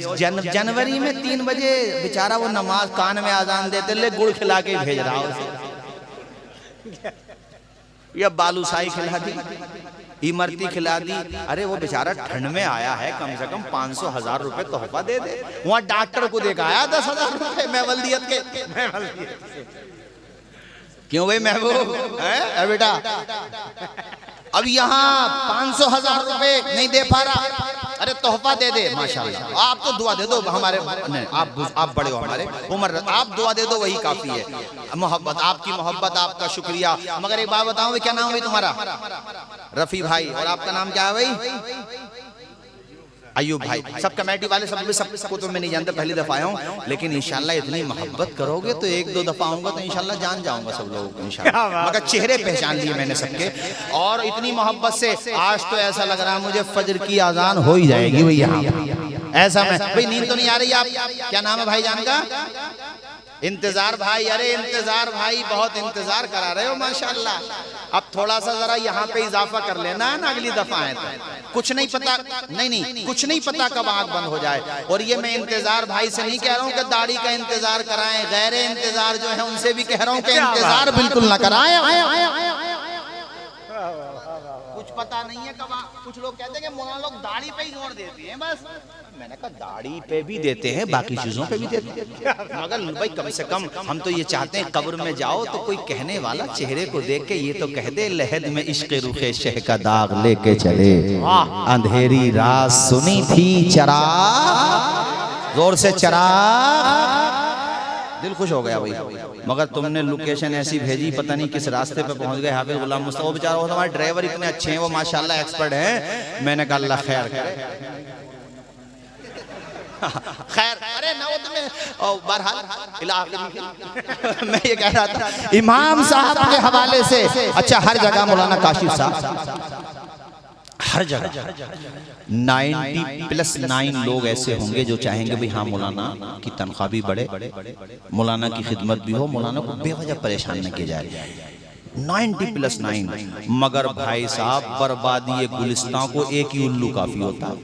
Speaker 1: जनवरी में 3 बजे बेचारा वो नमाज कान में आजान देते, ले गुड़ खिला के भेज रहा हो, या बालूशाही खिला दी, इमरती खिला दी, अरे वो बेचारा ठंड में आया है, कम से कम 500-1000 रुपए तोहफा दे दे, वहां डॉक्टर को देखा आया 10,000 रुपए महवल्दियत के। क्यों भाई महबूब है बेटा, अब यहाँ 500-1000 रुपए नहीं दे पा रहा, अरे तोहफा दे दे माशाल्लाह, आप तो दुआ दे दो, हमारे नहीं, आप बड़े हो, हमारे उम्र, आप दुआ दे दो वही काफी है, मोहब्बत, आपकी मोहब्बत, आपका शुक्रिया। मगर एक बात बताऊं, क्या नाम है तुम्हारा? रफी भाई, और आपका नाम क्या है भाई? अयूब भाई। सब कमेटी वाले सबको तो मैं नहीं जानता, पहली दफा आया हूँ, लेकिन इंशाल्लाह इतनी मोहब्बत करोगे तो 1-2 दफा आऊंगा तो इंशाल्लाह जान जाऊंगा सब लोगों को इंशाल्लाह, मगर चेहरे पहचान लिए मैंने सबके, और इतनी मोहब्बत से आज तो ऐसा लग रहा है मुझे फजर की आजान हो ही जाएगी भाई यहाँ, ऐसा मैं भाई, नींद तो नहीं आ रही आप? क्या नाम है भाई जान का? इंतजार भाई, अरे इंतजार भाई, बहुत इंतजार करा रहे हो माशाल्लाह, अब थोड़ा सा जरा यहाँ पे इजाफा कर लेना है ना, अगली दफा है तो कुछ नहीं पता, नहीं कुछ नहीं पता कब आंख बंद हो जाए। और ये मैं इंतजार भाई से नहीं कह रहा हूँ कि दाढ़ी का इंतजार कराएं, गैर इंतजार जो है उनसे भी कह रहा हूँ कि इंतजार बिल्कुल ना कराएं। कुछ पता नहीं है कब, कुछ लोग कहते हैं कि मौलाना लोग दाढ़ी पे ही जोर देते हैं बस, मैंने कहा दाढ़ी पे भी देते हैं, बाकी चीजों पे भी देते हैं, मगर भाई कम से कम हम तो ये चाहते हैं कब्र में जाओ तो कोई कहने वाला चेहरे को देख के ये तो कह दे, लहद में इश्क रुखे शह का दाग लेके चले, अंधेरी रात सुनी थी चराग, जोर से चराग, दिल खुश हो गया भाई। मगर तुमने लोकेशन ऐसी भेजी, पता नहीं किस रास्ते पे पहुंच गए। हाफिज गुलाम मुस्तफा बेचारा, वो हमारे ड्राइवर इतने अच्छे हैं, वो माशाल्लाह एक्सपर्ट हैं, मैंने कहा अल्लाह खैर करे। खैर, अरे नौत में बहरहाल मैं ये कह रहा था इमाम साहब के हवाले से, अच्छा हर जगह मौलाना काशिफ साहब, हर जगह 90+9 लोग ऐसे होंगे जो चाहेंगे भाई हाँ मौलाना की तनख्वाह भी बढ़े, मौलाना की खिदमत भी हो, मौलाना को बेवजह परेशान न किया जाए, 90+9। मगर भाई साहब बर्बादी गुलिस्तान को एक ही उल्लू काफी होता है,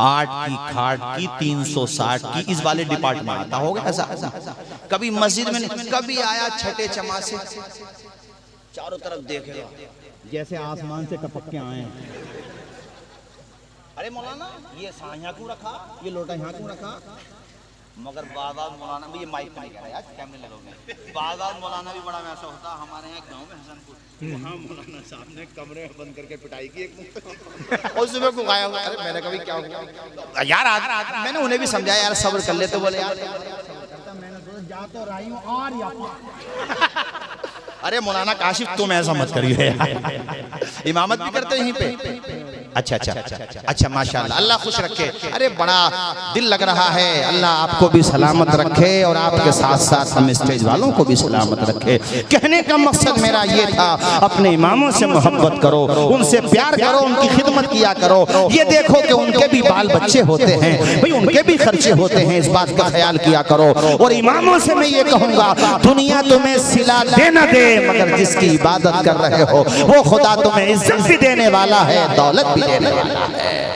Speaker 1: 8 की खाट की 360 की, इस वाले डिपार्टमेंट आता होगा ऐसा, कभी मस्जिद में नहीं, कभी आया छठे चमा से, चारों तरफ देखेगा जैसे आसमान से टपक के आए, अरे मौलाना ये यहाँ क्यों रखा, ये लोटा यहाँ क्यों रखा, मगर बाद मौलाना भी, ये माइक नहीं कह रहा यार, कैमरे लगोगे, बाद मौलाना भी बड़ा वैसा होता। हमारे यहाँ गाँव में हसनपुर, वहाँ मौलाना साहब ने कमरे में बंद करके पिटाई की एक और सुबह को गाया हुआ। अरे मैंने कभी क्या हुआ यार, आज मैंने उन्हें भी समझाया यार सब्र कर ले, तो बोले यार
Speaker 4: जा तो रही हूँ और
Speaker 1: अरे मौलाना काशिफ तुम ऐसा मत करिए, इमामत भी करते यहीं पे। अच्छा अच्छा अच्छा माशाल्लाह, अल्लाह खुश रखे। अरे बड़ा दिल लग रहा है, अल्लाह आपको भी सलामत रखे और आपके साथ साथ हम स्टेज वालों को भी सलामत रखे। कहने का मकसद मेरा ये था, अपने इमामों से मोहब्बत करो, उनसे प्यार करो, उनकी खिदमत किया करो। ये देखो कि उनके भी बाल बच्चे होते हैं भाई, उनके भी खर्चे होते हैं, इस बात का ख्याल किया करो। और इमामों से मैं ये कहूँगा, दुनिया तुम्हें सिला दे न दे, मगर जिसकी इबादत कर रहे हो वो खुदा तुम्हें इज्जत भी देने वाला है, दौलत भी देने वाला है।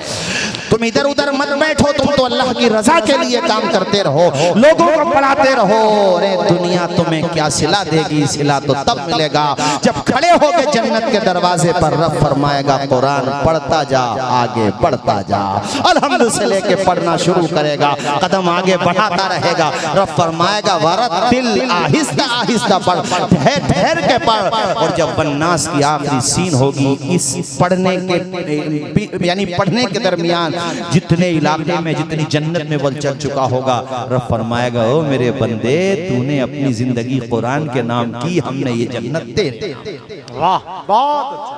Speaker 1: तुम इधर उधर मत बैठो, तुम तो अल्लाह की रजा के लिए काम करते रहो, लोगों को पढ़ाते रहो। अरे दुनिया तुम्हें क्या सिला देगी, सिला तो तब मिलेगा जब खड़े होके जन्नत के दरवाजे पर रब फरमाएगा, कुरान पढ़ता जा, आगे बढ़ता जा। अलहम्द से लेके पढ़ना शुरू करेगा, कदम आगे बढ़ाता रहेगा, रब फरमाएगा वरतिल आहिस्ता आहिस्ता पढ़, ठहर ठहर के पढ़। और जब वन्नास की आखिरी सीन होगी, इस पढ़ने के यानी पढ़ने के दरमियान जितने इलाके में, जितनी जन्नत में वो चल चुका होगा, रब फरमाएगा, ओ मेरे बंदे, तूने अपनी जिंदगी कुरान के नाम की, हमने ये जन्नत दे।
Speaker 2: वाह, बहुत अच्छा।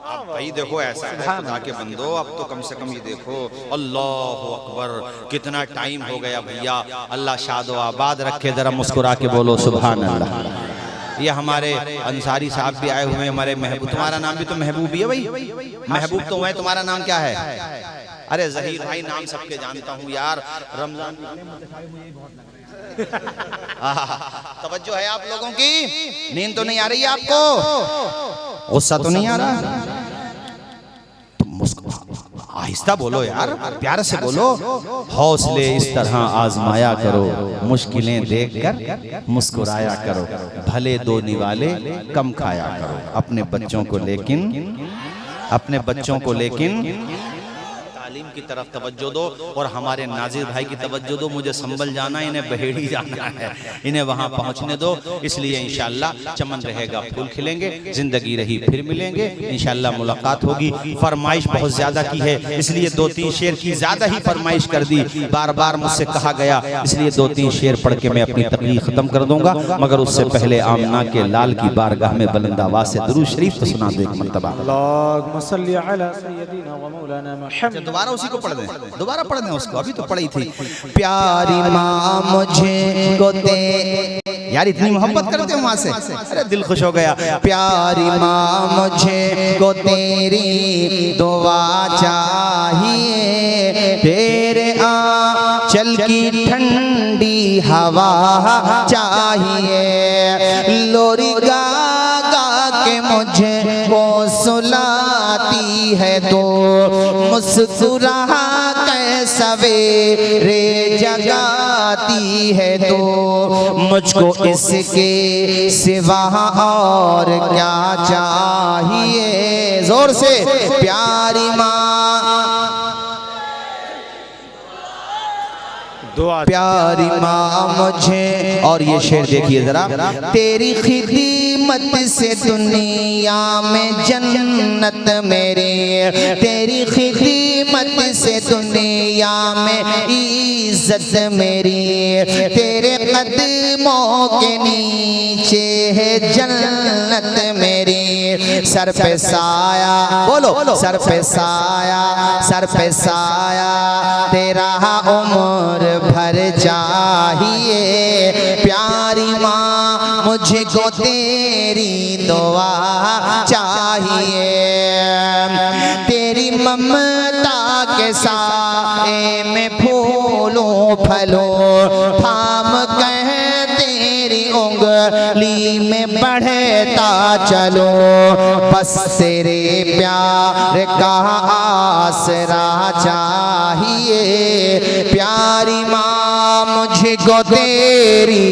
Speaker 1: अब भाई देखो ऐसा है खुदा के बंदो, अब तो कम से कम ये देखो, अल्लाह अकबर, कितना टाइम हो गया भैया। अल्लाह शादो आबाद रखे, जरा मुस्कुरा के बोलो सुभान अल्लाह। ये हमारे अंसारी साहब भी आए हुए हैं, हमारे महबूब, तुम्हारा नाम भी तो महबूब ही है भाई, महबूब तो है, तुम्हारा नाम क्या है? अरे जहीर भाई, नाम सबके जानता हूँ यार। रमजान तवज्जो है आप लोगों की? नींद तो नहीं आ रही है आपको? गुस्सा तो नहीं आ रहा? आहिस्ता बोलो यार, प्यार से बोलो। हौसले इस तरह आजमाया करो, मुश्किलें देखकर मुस्कुराया करो, भले दो निवाले कम खाया करो। अपने बच्चों को लेकिन तालीम की तरफ तवज्जो दो, और हमारे नाजिर भाई की तवज्जो दो। मुझे संभल जाना, इन्हें बहेड़ी जाना है, इन्हें वहाँ पहुँचने दो। इसलिए इंशाअल्लाह चमन रहेगा, फूल खिलेंगे, जिंदगी रही फिर मिलेंगे, इंशाअल्लाह मुलाकात होगी। फरमाइश बहुत ज़्यादा की है, इसलिए 2-3 शेर की ज़्यादा ही फरमाइश कर दी, बार बार मुझसे कहा गया, इसलिए 2-3 शेर पढ़ के मैं अपनी तकरीर ख़त्म कर दूंगा। मगर उससे पहले आमना के लाल की बारगाह में बुलंद आवाज़ से दुरूद शरीफ तो सुना दो एक मरतबा।
Speaker 2: अल्लाहुम्मा सल्ली अला सय्यदिना व मौलाना मुहम्मद।
Speaker 1: दोबारा उसी को पढ़ दें, दोबारा पढ़ दें उसको, अभी तो पढ़ी थी। प्यारी माँ मुझे को दे, यार इतनी मोहब्बत करते हो वहां से, अरे दिल खुश हो गया। प्यारी माँ मुझे को तेरी दुआ चाहिए, तेरे आंचल की ठंडी हवा चाहिए, लोरी गा गा के मुझे वो सुलाती है, तो मुस्कुरा के सवेरे जगाती है, तो मुझको इसके सिवा और क्या चाहिए। जोर से प्यारी माँ, प्यारी माँ मुझे। और ये शेर देखिए जरा, तेरी खिदमत से दुनिया में जन्नत मेरी, तेरी खिदमत से दुनिया में इज्जत मेरी, तेरे कदमों के नीचे है जन्नत मेरी। सर पे साया, बोलो सर पे साया, सर पे साया तेरा उम्र भर चाहिए। प्यारी माँ मुझे को तेरी दुआ चाहिए, तेरी ममता के साए में फूलों फलों थाम कह तेरी उंगली में बढ़ता चलो, बस तेरे प्यार का आसरा चाहिए। प्यारी माँ मुझे को तेरी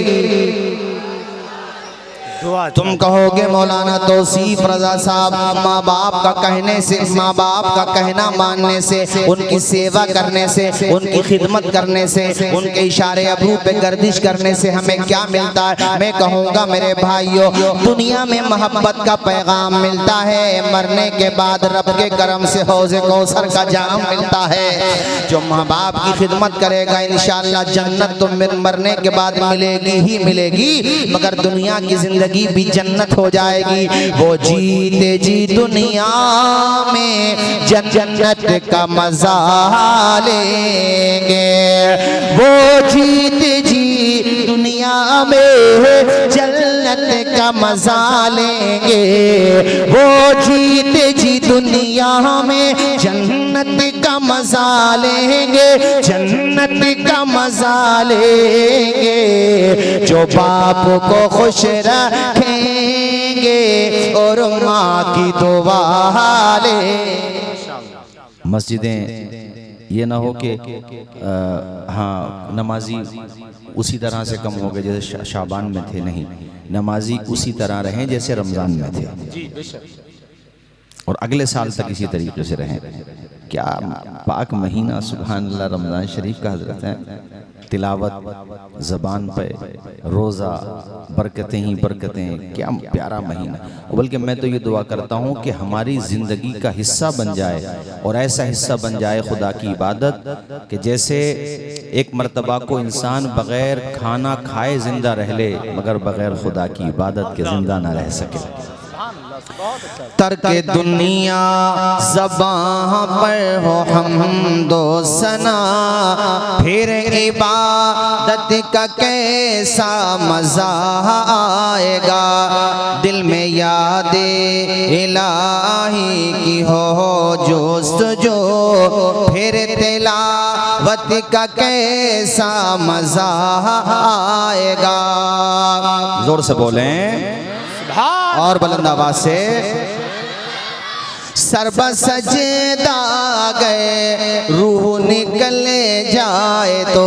Speaker 2: वाह।
Speaker 3: तुम कहोगे मौलाना तौसीफ रजा साहब, माँ बाप का कहने से, माँ बाप का कहना मानने से, उनकी सेवा करने से, उनकी खिदमत करने से, उनके इशारे अबरू पे गर्दिश करने से हमें क्या मिलता है? मैं कहूँगा मेरे भाइयों, दुनिया में मोहब्बत का पैगाम मिलता है, मरने के बाद रब के करम से हौज़े कौसर का जाम मिलता है। जो माँ बाप की खिदमत करेगा इंशाअल्लाह जन्नत तो मरने के बाद मिलेगी ही मिलेगी, मगर दुनिया की जिंदगी भी जन्नत हो जाएगी। वो जीते जी दुनिया में जन्नत का मजा लेंगे, वो जीते जी दुनिया में जन्नत का मजा लेंगे, वो जीते जी दुनिया में जन्नत का मजा लेंगे, जन्नत का मजा लेंगे। जो बाप को खुश रखेंगे और माँ की दुआ ले।
Speaker 1: मस्जिदें ये ना हो कि हाँ नमाजी उसी तरह से कम हो गए जैसे शाबान में थे, नहीं, नमाजी उसी तरह रहें जैसे रमज़ान में थे और अगले साल तक इसी तरीके से रहें। क्या पाक महीना सुभान अल्लाह रमज़ान शरीफ का हज़रत है, तिलावत ज़बान पे, रोज़ा, बरकतें ही बरकतें, क्या प्यारा महीना। बल्कि मैं तो ये दुआ करता हूँ कि हमारी ज़िंदगी का हिस्सा बन जाए और ऐसा हिस्सा बन जाए खुदा की इबादत कि जैसे एक मर्तबा को इंसान बग़ैर खाना खाए ज़िंदा रह ले मगर बग़ैर खुदा की इबादत के ज़िंदा ना रह सके।
Speaker 3: तरके दुनिया ज़बां पर हो हमदो सना, फिर इबादत का कैसा मज़ा आएगा। दिल में याद इलाही की हो जोस्तजो, फिर तिलावत का कैसा मज़ा आएगा।
Speaker 1: जोर से बोलें
Speaker 3: और बुलंद आवाज से। सर्ब सजदा गए रूह निकल जाए तो,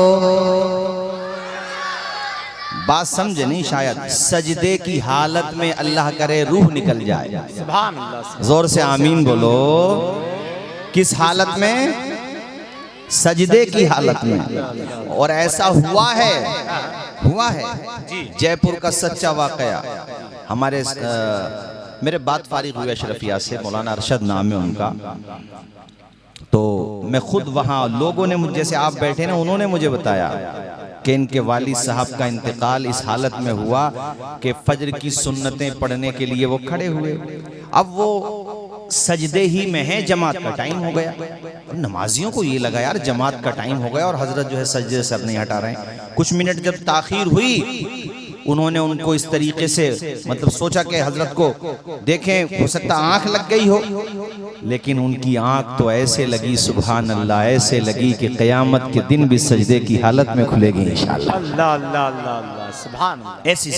Speaker 1: बात समझे नहीं शायद, सजदे की हालत में अल्लाह करे रूह निकल जाए।
Speaker 2: सुभान अल्लाह।
Speaker 1: जोर से आमीन बोलो। किस हालत में? सजदे की हालत में। और ऐसा हुआ है जयपुर का सच्चा वाकया। हमारे मेरे बात फारिग हुई अशरफिया से, मौलाना अरशद नाम है उनका, तो मैं खुद वहाँ, लोगों ने मुझे, जैसे आप बैठे ना, उन्होंने मुझे बताया कि इनके वालिद साहब का इंतकाल इस हालत में हुआ कि फजर की सुन्नतें पढ़ने के लिए वो खड़े हुए, अब वो सजदे ही में है, जमात का टाइम हो गया। नमाजियों को ये लगा यार जमात का टाइम हो गया और हजरत जो है सजदे सर नहीं हटा रहे हैं। कुछ मिनट जब ताखीर हुई, उन्होंने उनको इस तरीके से मतलब सोचा कि हजरत को देखें, हो सकता आंख लग गई हो, लेकिन उनकी आंख तो ऐसे लगी सुभान अल्लाह, ऐसे लगी कि क़यामत के दिन भी सजदे की हालत में खुलेगी इंशाअल्लाह।
Speaker 2: अल्लाह अल्लाह अल्लाह अल्लाह सुभान।
Speaker 1: ऐसी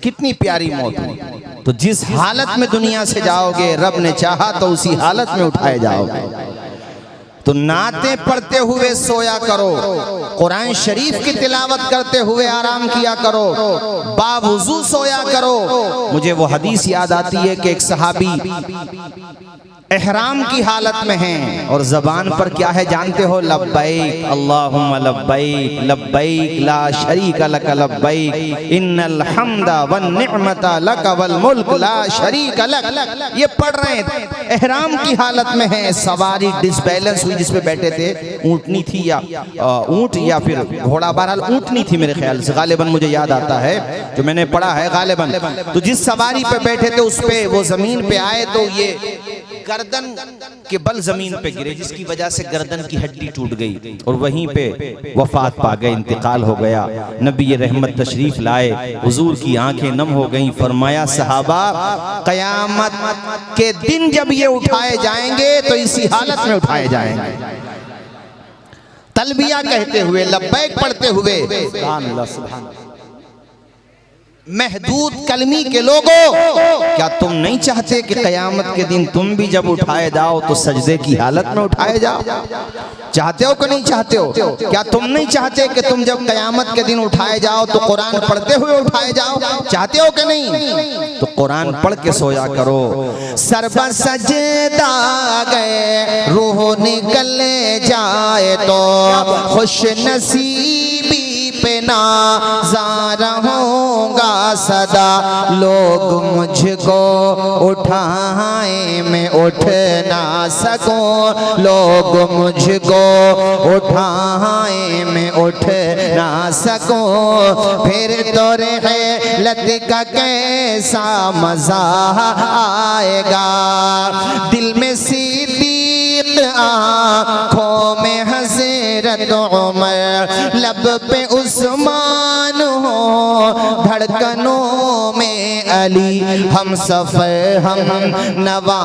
Speaker 1: कितनी प्यारी मौत हुई। तो जिस हालत में दुनिया से जाओगे, रब ने चाहा तो उसी हालत में उठाए जाओगे। तो नाते पढ़ते हुए सोया करो, कुरान शरीफ की तिलावत करते हुए आराम किया करो, बावुजू सोया करो। मुझे वो हदीस याद आती है कि एक सहाबी एहराम की हालत में हैं और ज़बान पर क्या है जानते हो? लब्बैक अल्लाहुम्मा लब्बैक लब्बैक ला शरीका लक लब्बैक इन्नल हम्दा वन निअमता लक वल मुल्क ला शरीका लक। ये पढ़ रहे हैं, एहराम की हालत में हैं। सवारी डिसबैलेंस हुई, जिस पे बैठे थे, ऊँटनी थी या ऊँट या फिर घोड़ा, बहरहाल ऊँटनी थी मेरे ख्याल से, गालिबन मुझे याद आता है जो मैंने पढ़ा है गालिबन। तो जिस सवारी पे बैठे थे उस पे वो जमीन पे आए तो ये गर्दन के बल जमीन पे गिरे, जिसकी वजह से गर्दन की हड्डी टूट गई और वहीं पे वफात पा गए, इंतकाल हो गया। नबी रहमत तशरीफ लाए, हुजूर की आंखें नम हो गईं। फरमाया सहाबा, कयामत के दिन जब ये उठाए जाएंगे तो इसी हालत में उठाए जाएंगे, तलबिया कहते हुए, लब्बैक पढ़ते हुए।
Speaker 2: सुभान अल्लाह सुभान।
Speaker 1: महदूद कलमी के लोगों, क्या तुम नहीं चाहते कि कयामत के दिन तुम भी जब उठाए जाओ तो सजदे की हालत में उठाए जाओ? चाहते हो कि नहीं चाहते हो? क्या तुम नहीं चाहते कि तुम जब कयामत के दिन उठाए जाओ तो कुरान पढ़ते हुए उठाए जाओ? चाहते हो कि नहीं? तो कुरान पढ़ के सोया करो।
Speaker 3: सरब सजदा गए रूह निकल जाए तो खुश नसीबी पे नाज़ार होगा सदा। लोग मुझको उठाए मैं उठ ना सकूं, लोग मुझको उठाए मैं उठ ना सकूं। फिर तो रहलत का कैसा मजा आएगा। दिल में सिद्दीक आँखों में हज़रत उमर, लब पे उस्मान हो धड़कनों में अली। हम सफर हम नवा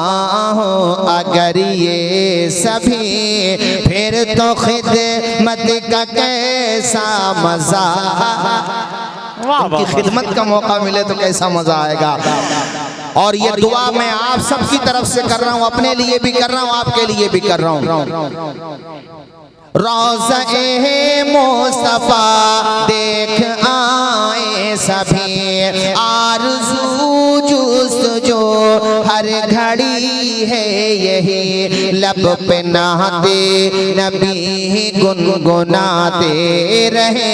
Speaker 3: हो अगर ये सभी, फिर तो खिदमत का कैसा मजा। उनकी खिदमत का मौका मिले तो कैसा मजा आएगा। और ये दुआ मैं आप सबकी तरफ से कर रहा हूँ, अपने लिए भी कर रहा हूँ, आपके लिए भी कर रहा हूँ। रोज़ा-ए मुस्तफ़ा देख आए सभी, आरज़ू जुस्तजू हर घड़ी है यही। लब पे नहाते नबी गुनगुनाते रहे,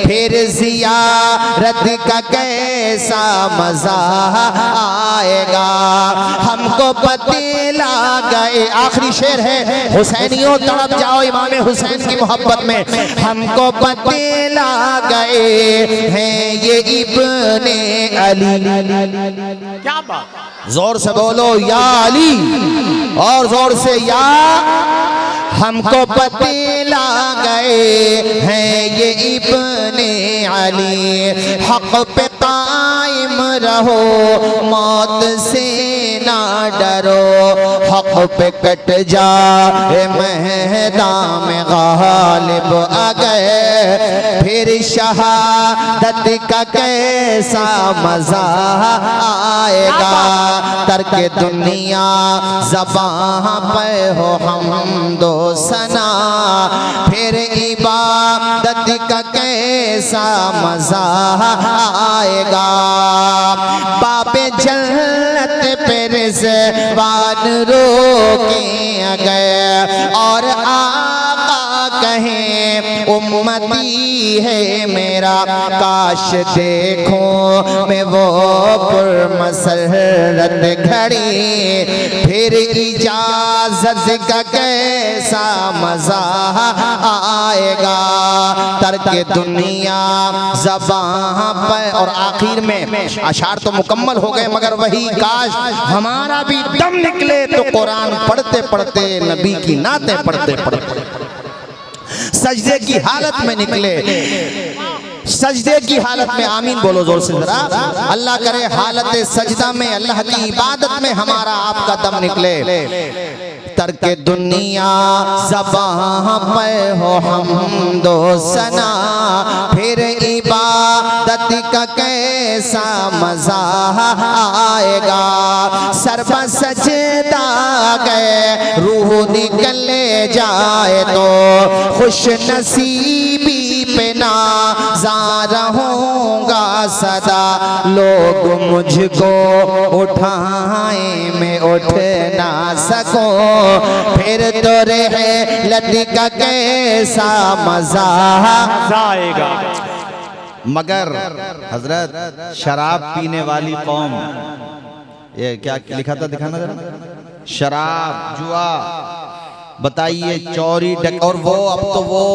Speaker 3: फिर ज़ियारत का कैसा मज़ा आएगा। हमको पतेला गए, आखिरी शेर है, हुसैनियों तड़प जाओ इमाम हुसैन की मोहब्बत में। हमको पतेला गए हैं ये इब्ने अली।
Speaker 2: क्या बात,
Speaker 3: जोर से बोलो या अली, और जोर से या। हमको पतेला गए हैं ये इब्ने अली। हक पे कायम रहो मौत से ना डरो, हक पे कट जाए मैदान में गालिब आ गए। फिर शहादत का कैसा मजा आएगा। तरके दुनिया ज़बां पे हो हमदो सना, फिर इबादत का कैसा मजा आएगा। बाबे जन्नत पे रिज़वान रोके गए, और आका कहें उम्मती है मेरा। काश देखूं मैं वो पुरमसरत घड़ी, फिर इजाजत का कैसा मजा आएगा। तरके दुनिया ज़बां पर। और आखिर में अशार तो मुकम्मल हो गए, मगर वही काश हमारा भी दम निकले तो कुरान पढ़ते पढ़ते, नबी की नाते पढ़ते पढ़ते सजदे की हालत में निकले। सजदे की हालत में आमीन बोलो जोर से जरा। अल्लाह करे हालत सजदा में, अल्लाह की इबादत में हमारा आपका दम निकले। तरके दुनिया ज़बां पे हो हमदो सना, फिर इबादत का कैसा मजा आएगा। सर पर सजदा गए रूह निकल जाए तो खुश नसीबी पे नाज़ार होगा सदा। लोग मुझको उठाए मैं उठ ना सकूं, फिर तो रहलत का कैसा मजा
Speaker 2: आएगा।
Speaker 1: मगर हजरत शराब पीने वाली कौम, ये क्या लिखा था दिखाना जरा। शराब जुआ बताइए, चोरी और वो अब तो वो